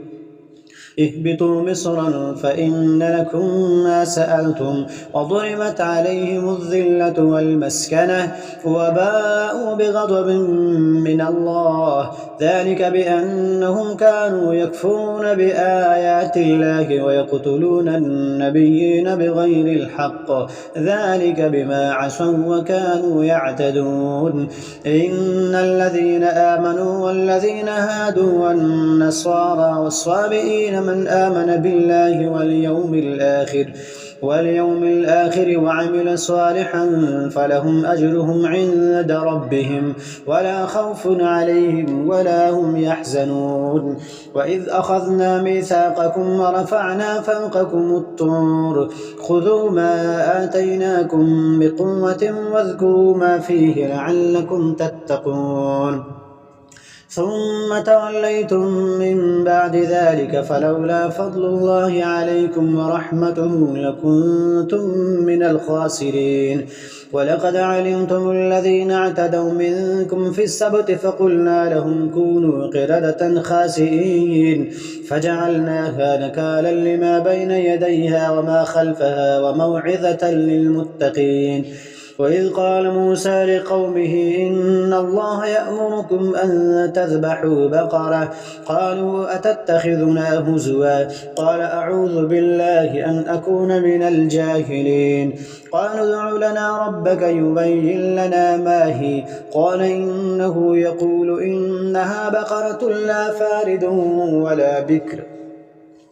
اهبطوا مصرا فإن لكم ما سألتم وضربت عليهم الذلة والمسكنة وباءوا بغضب من الله ذلك بأنهم كانوا يكفرون بآيات الله ويقتلون النبيين بغير الحق ذلك بما عصوا وكانوا يعتدون إن الذين آمنوا والذين هادوا والنصارى والصابئين من آمن بالله واليوم الآخر وعمل صالحا فلهم أجرهم عند ربهم ولا خوف عليهم ولا هم يحزنون وإذ أخذنا ميثاقكم ورفعنا فوقكم الطور خذوا ما آتيناكم بقوة واذكروا ما فيه لعلكم تتقون ثم توليتم من بعد ذلك فلولا فضل الله عليكم ورحمته لكنتم من الخاسرين ولقد علمتم الذين اعتدوا منكم في السبت فقلنا لهم كونوا قردة خاسئين فجعلناها نكالا لما بين يديها وما خلفها وموعظة للمتقين وإذ قال موسى لقومه إن الله يأمركم أن تذبحوا بقرة قالوا أتتخذنا هزوا قال أعوذ بالله أن أكون من الجاهلين قالوا ادع لنا ربك يبين لنا ما هي قال إنه يقول إنها بقرة لا فارد ولا بكر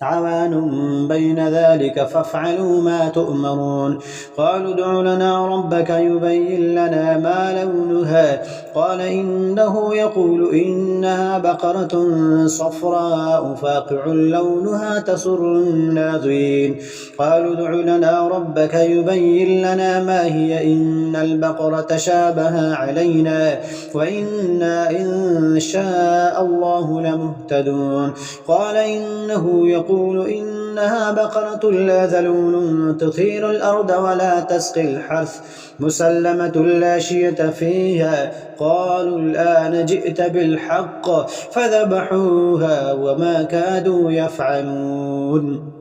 عوان بين ذلك فافعلوا ما تؤمرون قالوا ادع لنا ربك يبين لنا ما لونها قال إنه يقول إنها بقرة صفراء فاقع لونها تسر الناظرين قالوا ادع لنا ربك يبين لنا ما هي إن البقرة شابه علينا وإنا إن شاء الله لمهتدون قال إنه يقول إنها بقرة لا ذلول تثير الأرض ولا تسقي الحرث مسلمة لا شية فيها قالوا الآن جئت بالحق فذبحوها وما كادوا يفعلون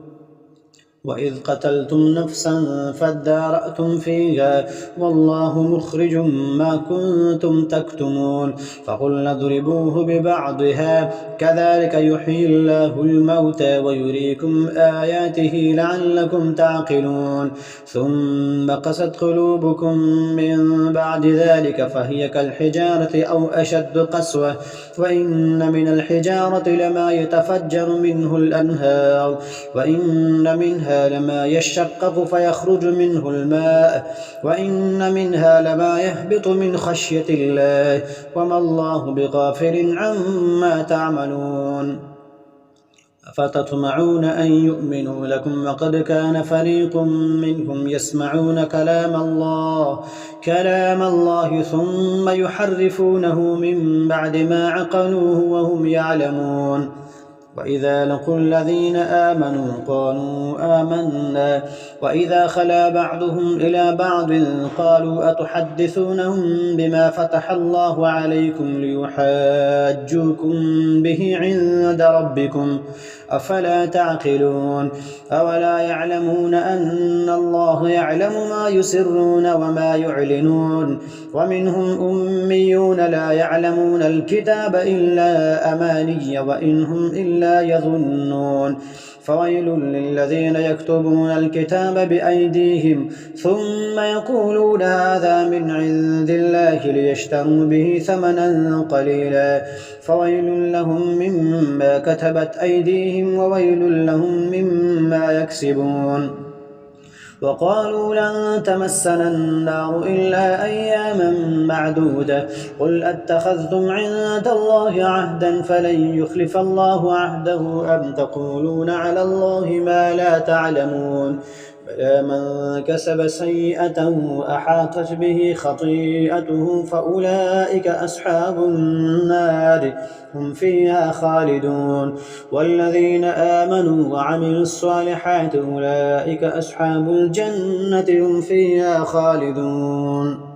وإذ قتلتم نفسا فادارأتم فيها والله مخرج ما كنتم تكتمون فقلنا اضربوه ببعضها كذلك يحيي الله الموتى ويريكم آياته لعلكم تعقلون ثم قست قلوبكم من بعد ذلك فهي كالحجارة أو أشد قسوة وإن من الحجارة لما يتفجر منه الأنهار وإن منها لما يشقق فيخرج منه الماء وإن منها لما يهبط من خشية الله وما الله بغافل عما تعملون أفتطمعون أن يؤمنوا لكم وقد كان فريق منهم يسمعون كلام الله ثم يحرفونه من بعد ما عقلوه وهم يعلمون وإذا لقوا الذين آمنوا قالوا آمنا وإذا خلا بعضهم إلى بعض قالوا أتحدثونهم بما فتح الله عليكم ليحاجوكم به عند ربكم أفلا تعقلون أولا يعلمون أن الله يعلم ما يسرون وما يعلنون ومنهم أميون لا يعلمون الكتاب إلا أماني وإن هم إلا يظنون فويل للذين يكتبون الكتاب بأيديهم ثم يقولون هذا من عند الله ليشتروا به ثمنا قليلا فويل لهم مما كتبت أيديهم وويل لهم مما يكسبون وقالوا لن تمسنا النار إلا أياما معدودة قل أتخذتم عند الله عهدا فلن يخلف الله عهده أم تقولون على الله ما لا تعلمون بلى من كسب سيئة أحاطت به خطيئته فأولئك أصحاب النار هم فيها خالدون والذين آمنوا وعملوا الصالحات أولئك أصحاب الجنة هم فيها خالدون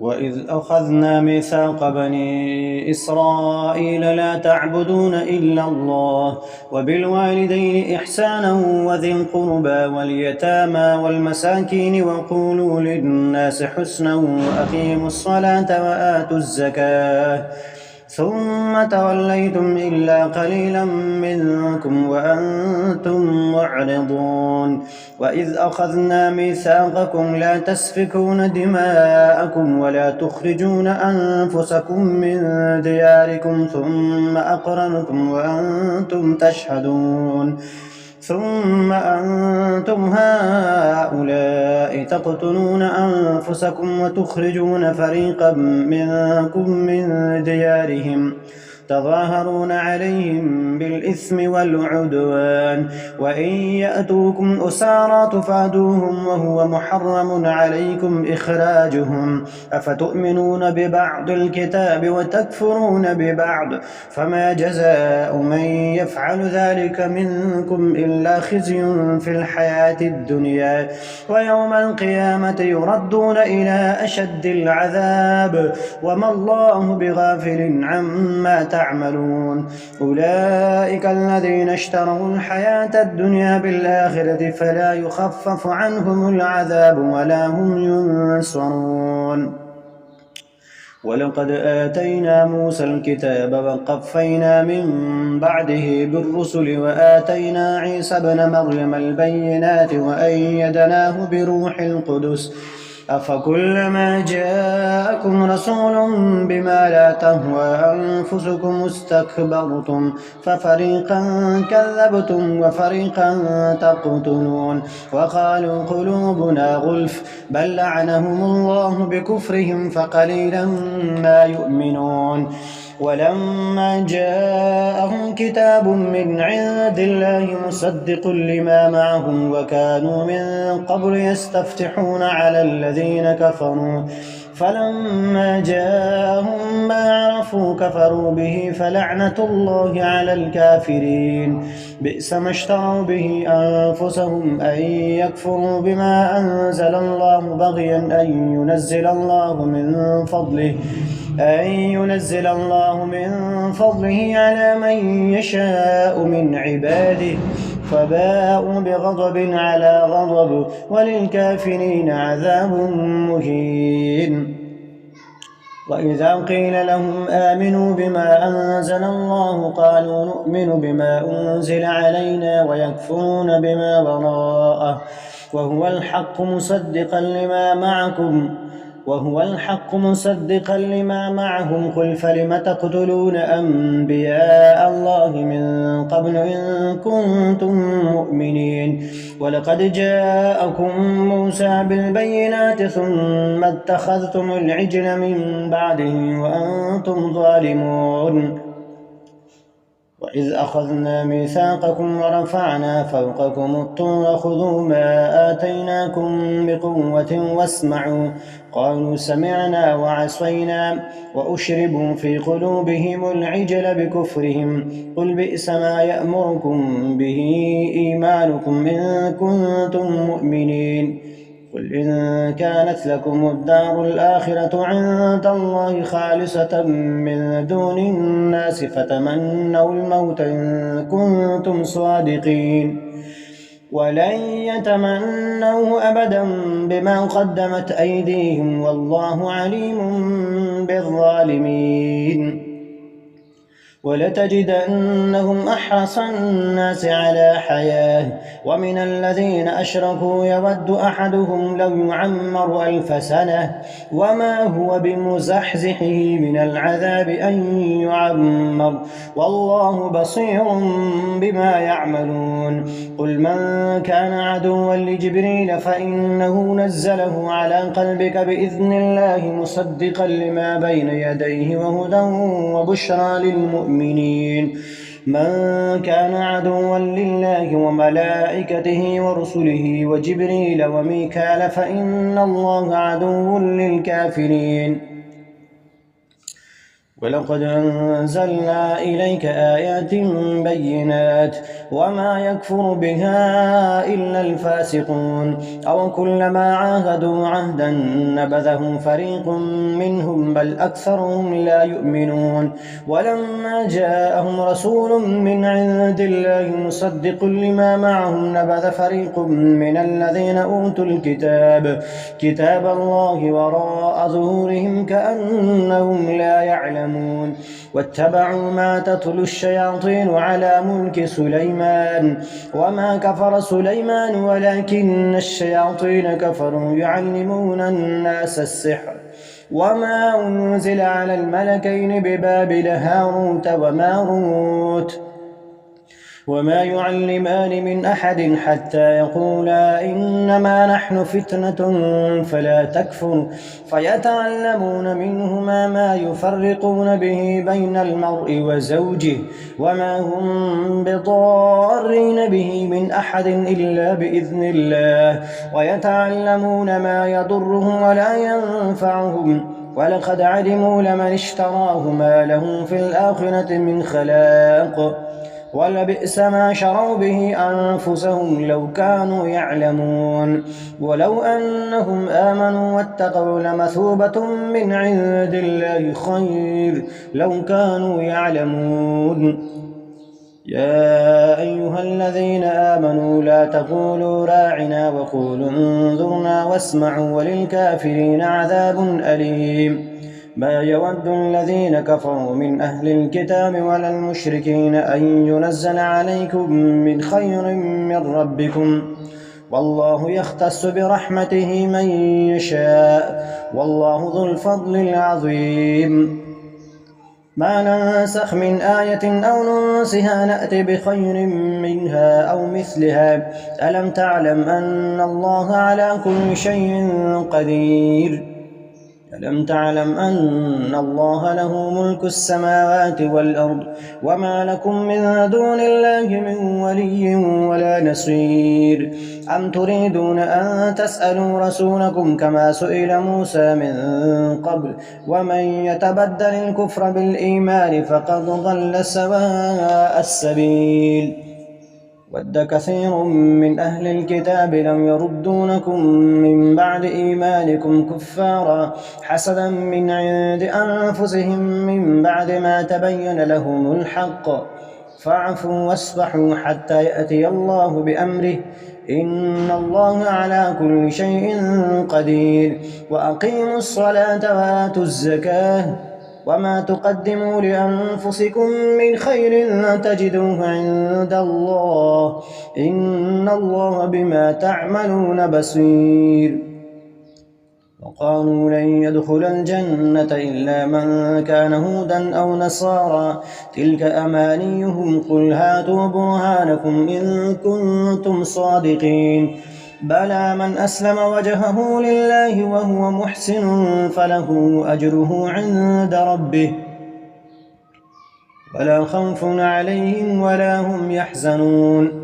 وإذ أخذنا ميثاق بني إسرائيل لا تعبدون إلا الله وبالوالدين إحسانا وذي القربى واليتامى والمساكين وقولوا للناس حسنا وأقيموا الصلاة وآتوا الزكاة ثم توليتم إلا قليلا منكم وأنتم معرضون وإذ أخذنا ميثاقكم لا تسفكون دماءكم ولا تخرجون أنفسكم من دياركم ثم أقررتم وأنتم تشهدون ثم أنتم هؤلاء تقتلون أنفسكم وتخرجون فريقا منكم من ديارهم تظاهرون عليهم بالإثم والعدوان وإن يأتوكم أسارى تفادوهم وهو محرم عليكم إخراجهم أفتؤمنون ببعض الكتاب وتكفرون ببعض فما جزاء من يفعل ذلك منكم إلا خزي في الحياة الدنيا ويوم القيامة يردون إلى أشد العذاب وما الله بغافل عما تعملون أولئك الذين اشتروا الحياة الدنيا بالآخرة فلا يخفف عنهم العذاب ولا هم ينصرون ولقد آتينا موسى الكتاب وقفينا من بعده بالرسل وآتينا عيسى ابن مريم البينات وأيدناه بروح القدس أفكلما جاءكم رسول بما لا تهوى أنفسكم استكبرتم ففريقا كذبتم وفريقا تقتلون وقالوا قلوبنا غلف بل لعنهم الله بكفرهم فقليلا ما يؤمنون ولما جاءهم كتاب من عند الله مصدق لما معهم وكانوا من قبل يستفتحون على الذين كفروا فلما جاءهم ما عرفوا كفروا به فلعنة الله على الكافرين بئس ما اشتروا به أنفسهم أن يكفروا بما أنزل الله بغيا أن ينزل الله من فضله على من يشاء من عباده فباءوا بغضب على غضب وللكافرين عذاب مهين. وإذا قيل لهم آمنوا بما أنزل الله قالوا نؤمن بما أنزل علينا ويكفرون بما وراءه وهو الحق مصدقا لما معهم قل فلم تقتلون أنبياء الله من قبل إن كنتم مؤمنين ولقد جاءكم موسى بالبينات ثم اتخذتم العجل من بعده وأنتم ظالمون. وإذ أخذنا ميثاقكم ورفعنا فوقكم الطور خذوا ما آتيناكم بقوة واسمعوا قالوا سمعنا وعصينا وأشربوا في قلوبهم العجل بكفرهم قل بئس ما يأمركم به إيمانكم إن كنتم مؤمنين قل إن كانت لكم الدار الآخرة عند الله خالصة من دون الناس فتمنوا الموت إن كنتم صادقين ولن يتمنوه أبدا بما قدمت أيديهم والله عليم بالظالمين. ولتجدنهم أحرص الناس على حياة ومن الذين أشركوا يود أحدهم لو يعمر 1000 سنة وما هو بمزحزحه من العذاب أن يعمر والله بصير بما يعملون. قل من كان عدوا لجبريل فإنه نزله على قلبك بإذن الله مصدقا لما بين يديه وهدى وبشرى للمؤمنين. من كان عدوا لله وملائكته ورسله وجبريل وميكال فإن الله عدو للكافرين. ولقد أنزلنا إليك آيات بينات وما يكفر بها إلا الفاسقون أو كلما عاهدوا عهدا نبذه فريق منهم بل أكثرهم لا يؤمنون. ولما جاءهم رسول من عند الله مصدق لما معهم نبذ فريق من الذين أوتوا كتاب الله وراء ظهورهم كأنهم لا يعلمون واتبعوا ما تتلو الشياطين على ملك سليمان وما كفر سليمان ولكن الشياطين كفروا يعلمون الناس السحر وما أنزل على الملكين ببابل هاروت وماروت وما يعلمان من أحد حتى يقولا إنما نحن فتنة فلا تكفر فيتعلمون منهما ما يفرقون به بين المرء وزوجه وما هم بضارين به من أحد إلا بإذن الله ويتعلمون ما يضرهم ولا ينفعهم ولقد علموا لمن اشتراه ما له في الآخرة من خلاق ولبئس ما شروا به أنفسهم لو كانوا يعلمون. ولو أنهم آمنوا واتقوا لمثوبة من عند الله خير لو كانوا يعلمون. يا أيها الذين آمنوا لا تقولوا راعنا وقولوا انظرنا واسمعوا وللكافرين عذاب أليم. ما يود الذين كفروا من أهل الكتاب ولا المشركين أن ينزل عليكم من خير من ربكم والله يختص برحمته من يشاء والله ذو الفضل العظيم. ما ننسخ من آية أو ننسها نأتي بخير منها أو مثلها ألم تعلم أن الله على كل شيء قدير ألم تعلم أن الله له ملك السماوات والأرض وما لكم من دون الله من ولي ولا نصير أم تريدون أن تسألوا رسولكم كما سئل موسى من قبل ومن يتبدل الكفر بالإيمان فقد ضل سواء السبيل. ود كثير من أهل الكتاب لم يردونكم من بعد إيمانكم كفارا حسدا من عند أنفسهم من بعد ما تبين لهم الحق فاعفوا واصفحوا حتى يأتي الله بأمره إن الله على كل شيء قدير وأقيموا الصلاة وآتوا الزكاة وما تقدموا لأنفسكم من خير تجدوه عند الله إن الله بما تعملون بصير وقالوا لن يدخل الجنة إلا من كان هودا أو نصارى تلك أمانيهم قل هاتوا برهانكم إن كنتم صادقين بلى من أسلم وجهه لله وهو محسن فله أجره عند ربه ولا خوف عليهم ولا هم يحزنون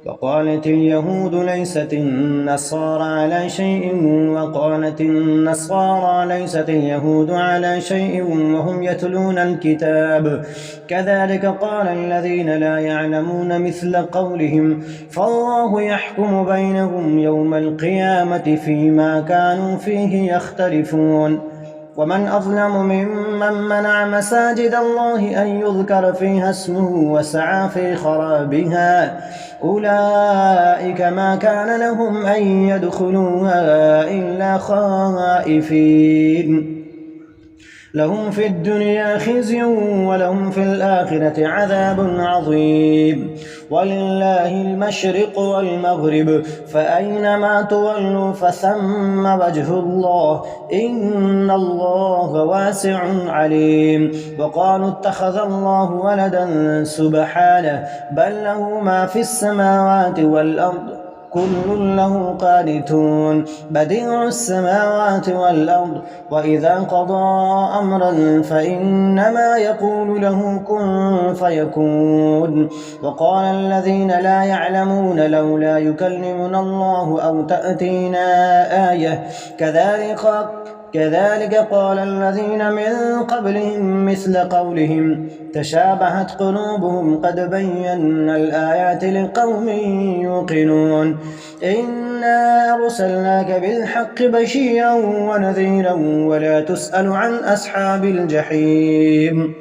وقالت اليهود ليست النصارى على شيء وقالت النصارى ليست اليهود على شيء وهم يتلون الكتاب كذلك قال الذين لا يعلمون مثل قولهم فالله يحكم بينهم يوم القيامة فيما كانوا فيه يختلفون ومن أظلم ممن منع مساجد الله أن يذكر فيها اسمه وسعى في خرابها أولئك ما كان لهم أن يدخلوها إلا خائفين لهم في الدنيا خزي ولهم في الآخرة عذاب عظيم ولله المشرق والمغرب فأينما تولوا فثم وجه الله إن الله واسع عليم وقالوا اتخذ الله ولدا سبحانه بل له ما في السماوات والأرض كل له قانتون بديع السماوات والأرض وإذا قضى أمرا فإنما يقول له كن فيكون وقال الذين لا يعلمون لولا يكلمنا الله أو تأتينا آية كذلك قال الذين من قبلهم مثل قولهم تشابهت قلوبهم قد بينا الآيات لقوم يوقنون إنا أرسلناك بالحق بشيرا ونذيرا ولا تسأل عن أصحاب الجحيم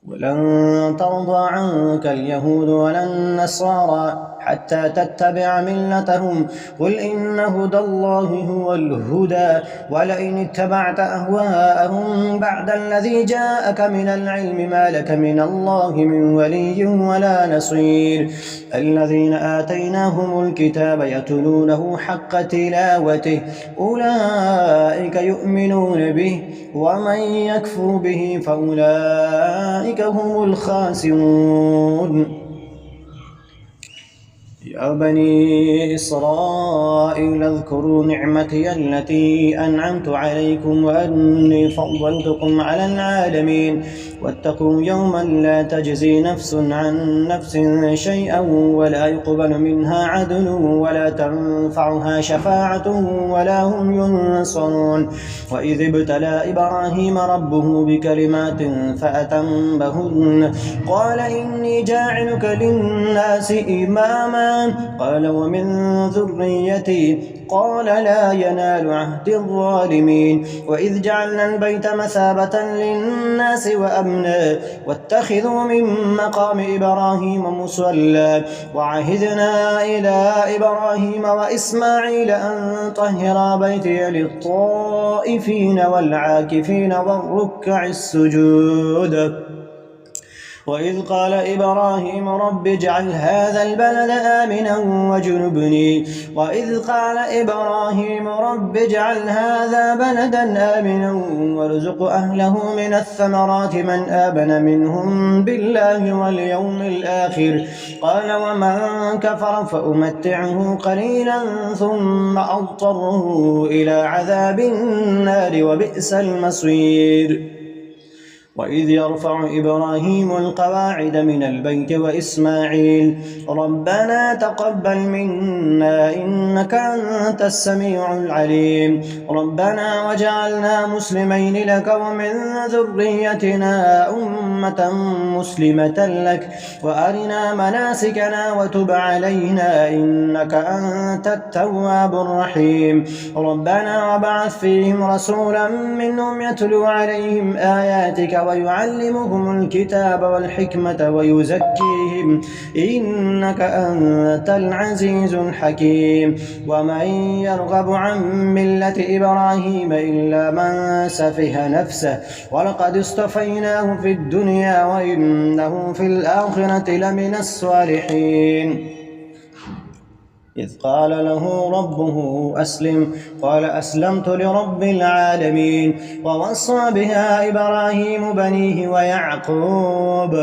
ولن ترضى عنك اليهود ولا النصارى حتى تتبع ملتهم قل إن هدى الله هو الهدى ولئن اتبعت أهواءهم بعد الذي جاءك من العلم ما لك من الله من ولي ولا نصير الذين آتيناهم الكتاب يتلونه حق تلاوته أولئك يؤمنون به ومن يكفر به فأولئك هم الخاسرون يا بني إسرائيل اذكروا نعمتي التي أنعمت عليكم وأني فضلتكم على العالمين واتقوا يوما لا تجزي نفس عن نفس شيئا ولا يقبل منها عدل ولا تنفعها شفاعة ولا هم ينصرون وإذ ابتلى إبراهيم ربه بكلمات فأتمهن قال إني جاعلك للناس إماما قال ومن ذريتي قال لا ينال عهد الظالمين وإذ جعلنا البيت مثابة للناس وأمنا واتخذوا من مقام إبراهيم مصلى وعهدنا إلى إبراهيم وإسماعيل أن طهرا بيتي للطائفين والعاكفين والركع السجود وإذ قال إبراهيم رب اجعل هذا البلد آمنا وارزق أهله من الثمرات من آمن منهم بالله واليوم الآخر قال ومن كفر فأمتعه قليلا ثم أضطره إلى عذاب النار وبئس المصير وإذ يرفع إبراهيم القواعد من البيت وإسماعيل ربنا تقبل منا إنك أنت السميع العليم ربنا وجعلنا مسلمين لك ومن ذريتنا أمة مسلمة لك وأرنا مناسكنا وتب علينا إنك أنت التواب الرحيم ربنا وابعث فيهم رسولا منهم يتلو عليهم آياتك ويعلمهم الكتاب والحكمة ويزكيهم إنك أنت العزيز الحكيم ومن يرغب عن ملة إبراهيم إلا من سفه نفسه ولقد اصطفيناه في الدنيا وإنه في الآخرة لمن الصالحين إذ قال له ربه أسلم قال أسلمت لرب العالمين ووصى بها إبراهيم بنيه ويعقوب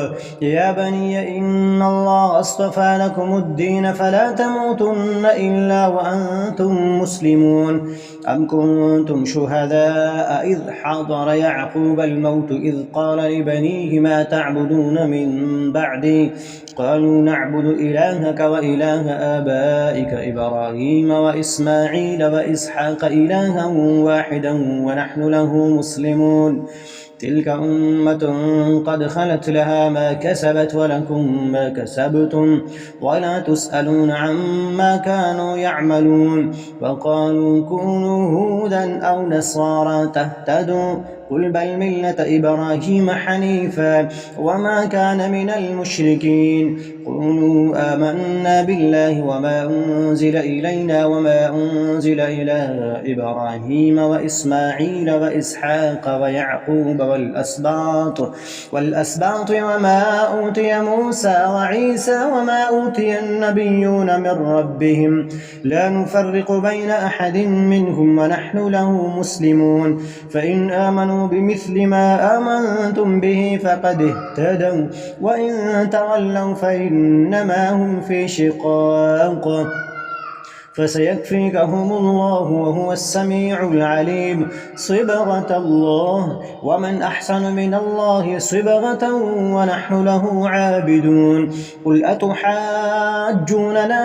يا بني إن الله اصطفى لكم الدين فلا تموتن إلا وأنتم مسلمون أم كنتم شهداء إذ حضر يعقوب الموت إذ قال لبنيه ما تعبدون من بعدي قالوا نعبد إلهك وإله آبائك إبراهيم وإسماعيل وإسحاق إلها واحدا ونحن له مسلمون تلك أمة قد خلت لها ما كسبت ولكم ما كسبتم ولا تسألون عما كانوا يعملون وقالوا كونوا هودا أو نصارى تهتدوا قل بل ملة إبراهيم حنيفا وما كان من المشركين قولوا آمنا بالله وما أنزل إلينا وما أنزل إلى إبراهيم وإسماعيل وإسحاق ويعقوب والأسباط وما أوتي موسى وعيسى وما أوتي النبيون من ربهم لا نفرق بين أحد منهم ونحن له مسلمون فإن آمنوا بمثل ما آمنتم به فقد اهتدوا وإن تولوا فإنما هم في شقاق فسيكفيكهم الله وهو السميع العليم صبغة الله ومن أحسن من الله صبغة ونحن له عابدون قل أتحاجوننا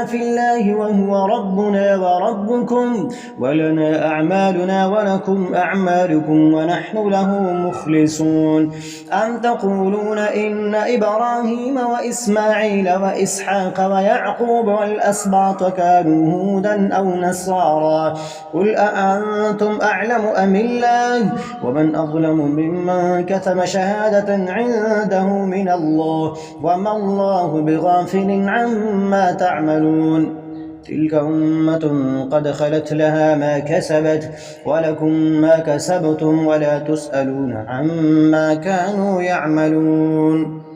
في الله وهو ربنا وربكم ولنا أعمالنا ولكم أعمالكم ونحن له مخلصون أم تقولون إن إبراهيم وإسماعيل وإسحاق ويعقوب والأسباط كانوا هودا أو نصارى قل أأنتم أعلم أم الله ومن أظلم ممن كتم شهادة عنده من الله وما الله بغافل عما تعملون تلك أمة قد خلت لها ما كسبت ولكم ما كسبتم ولا تسألون عما كانوا يعملون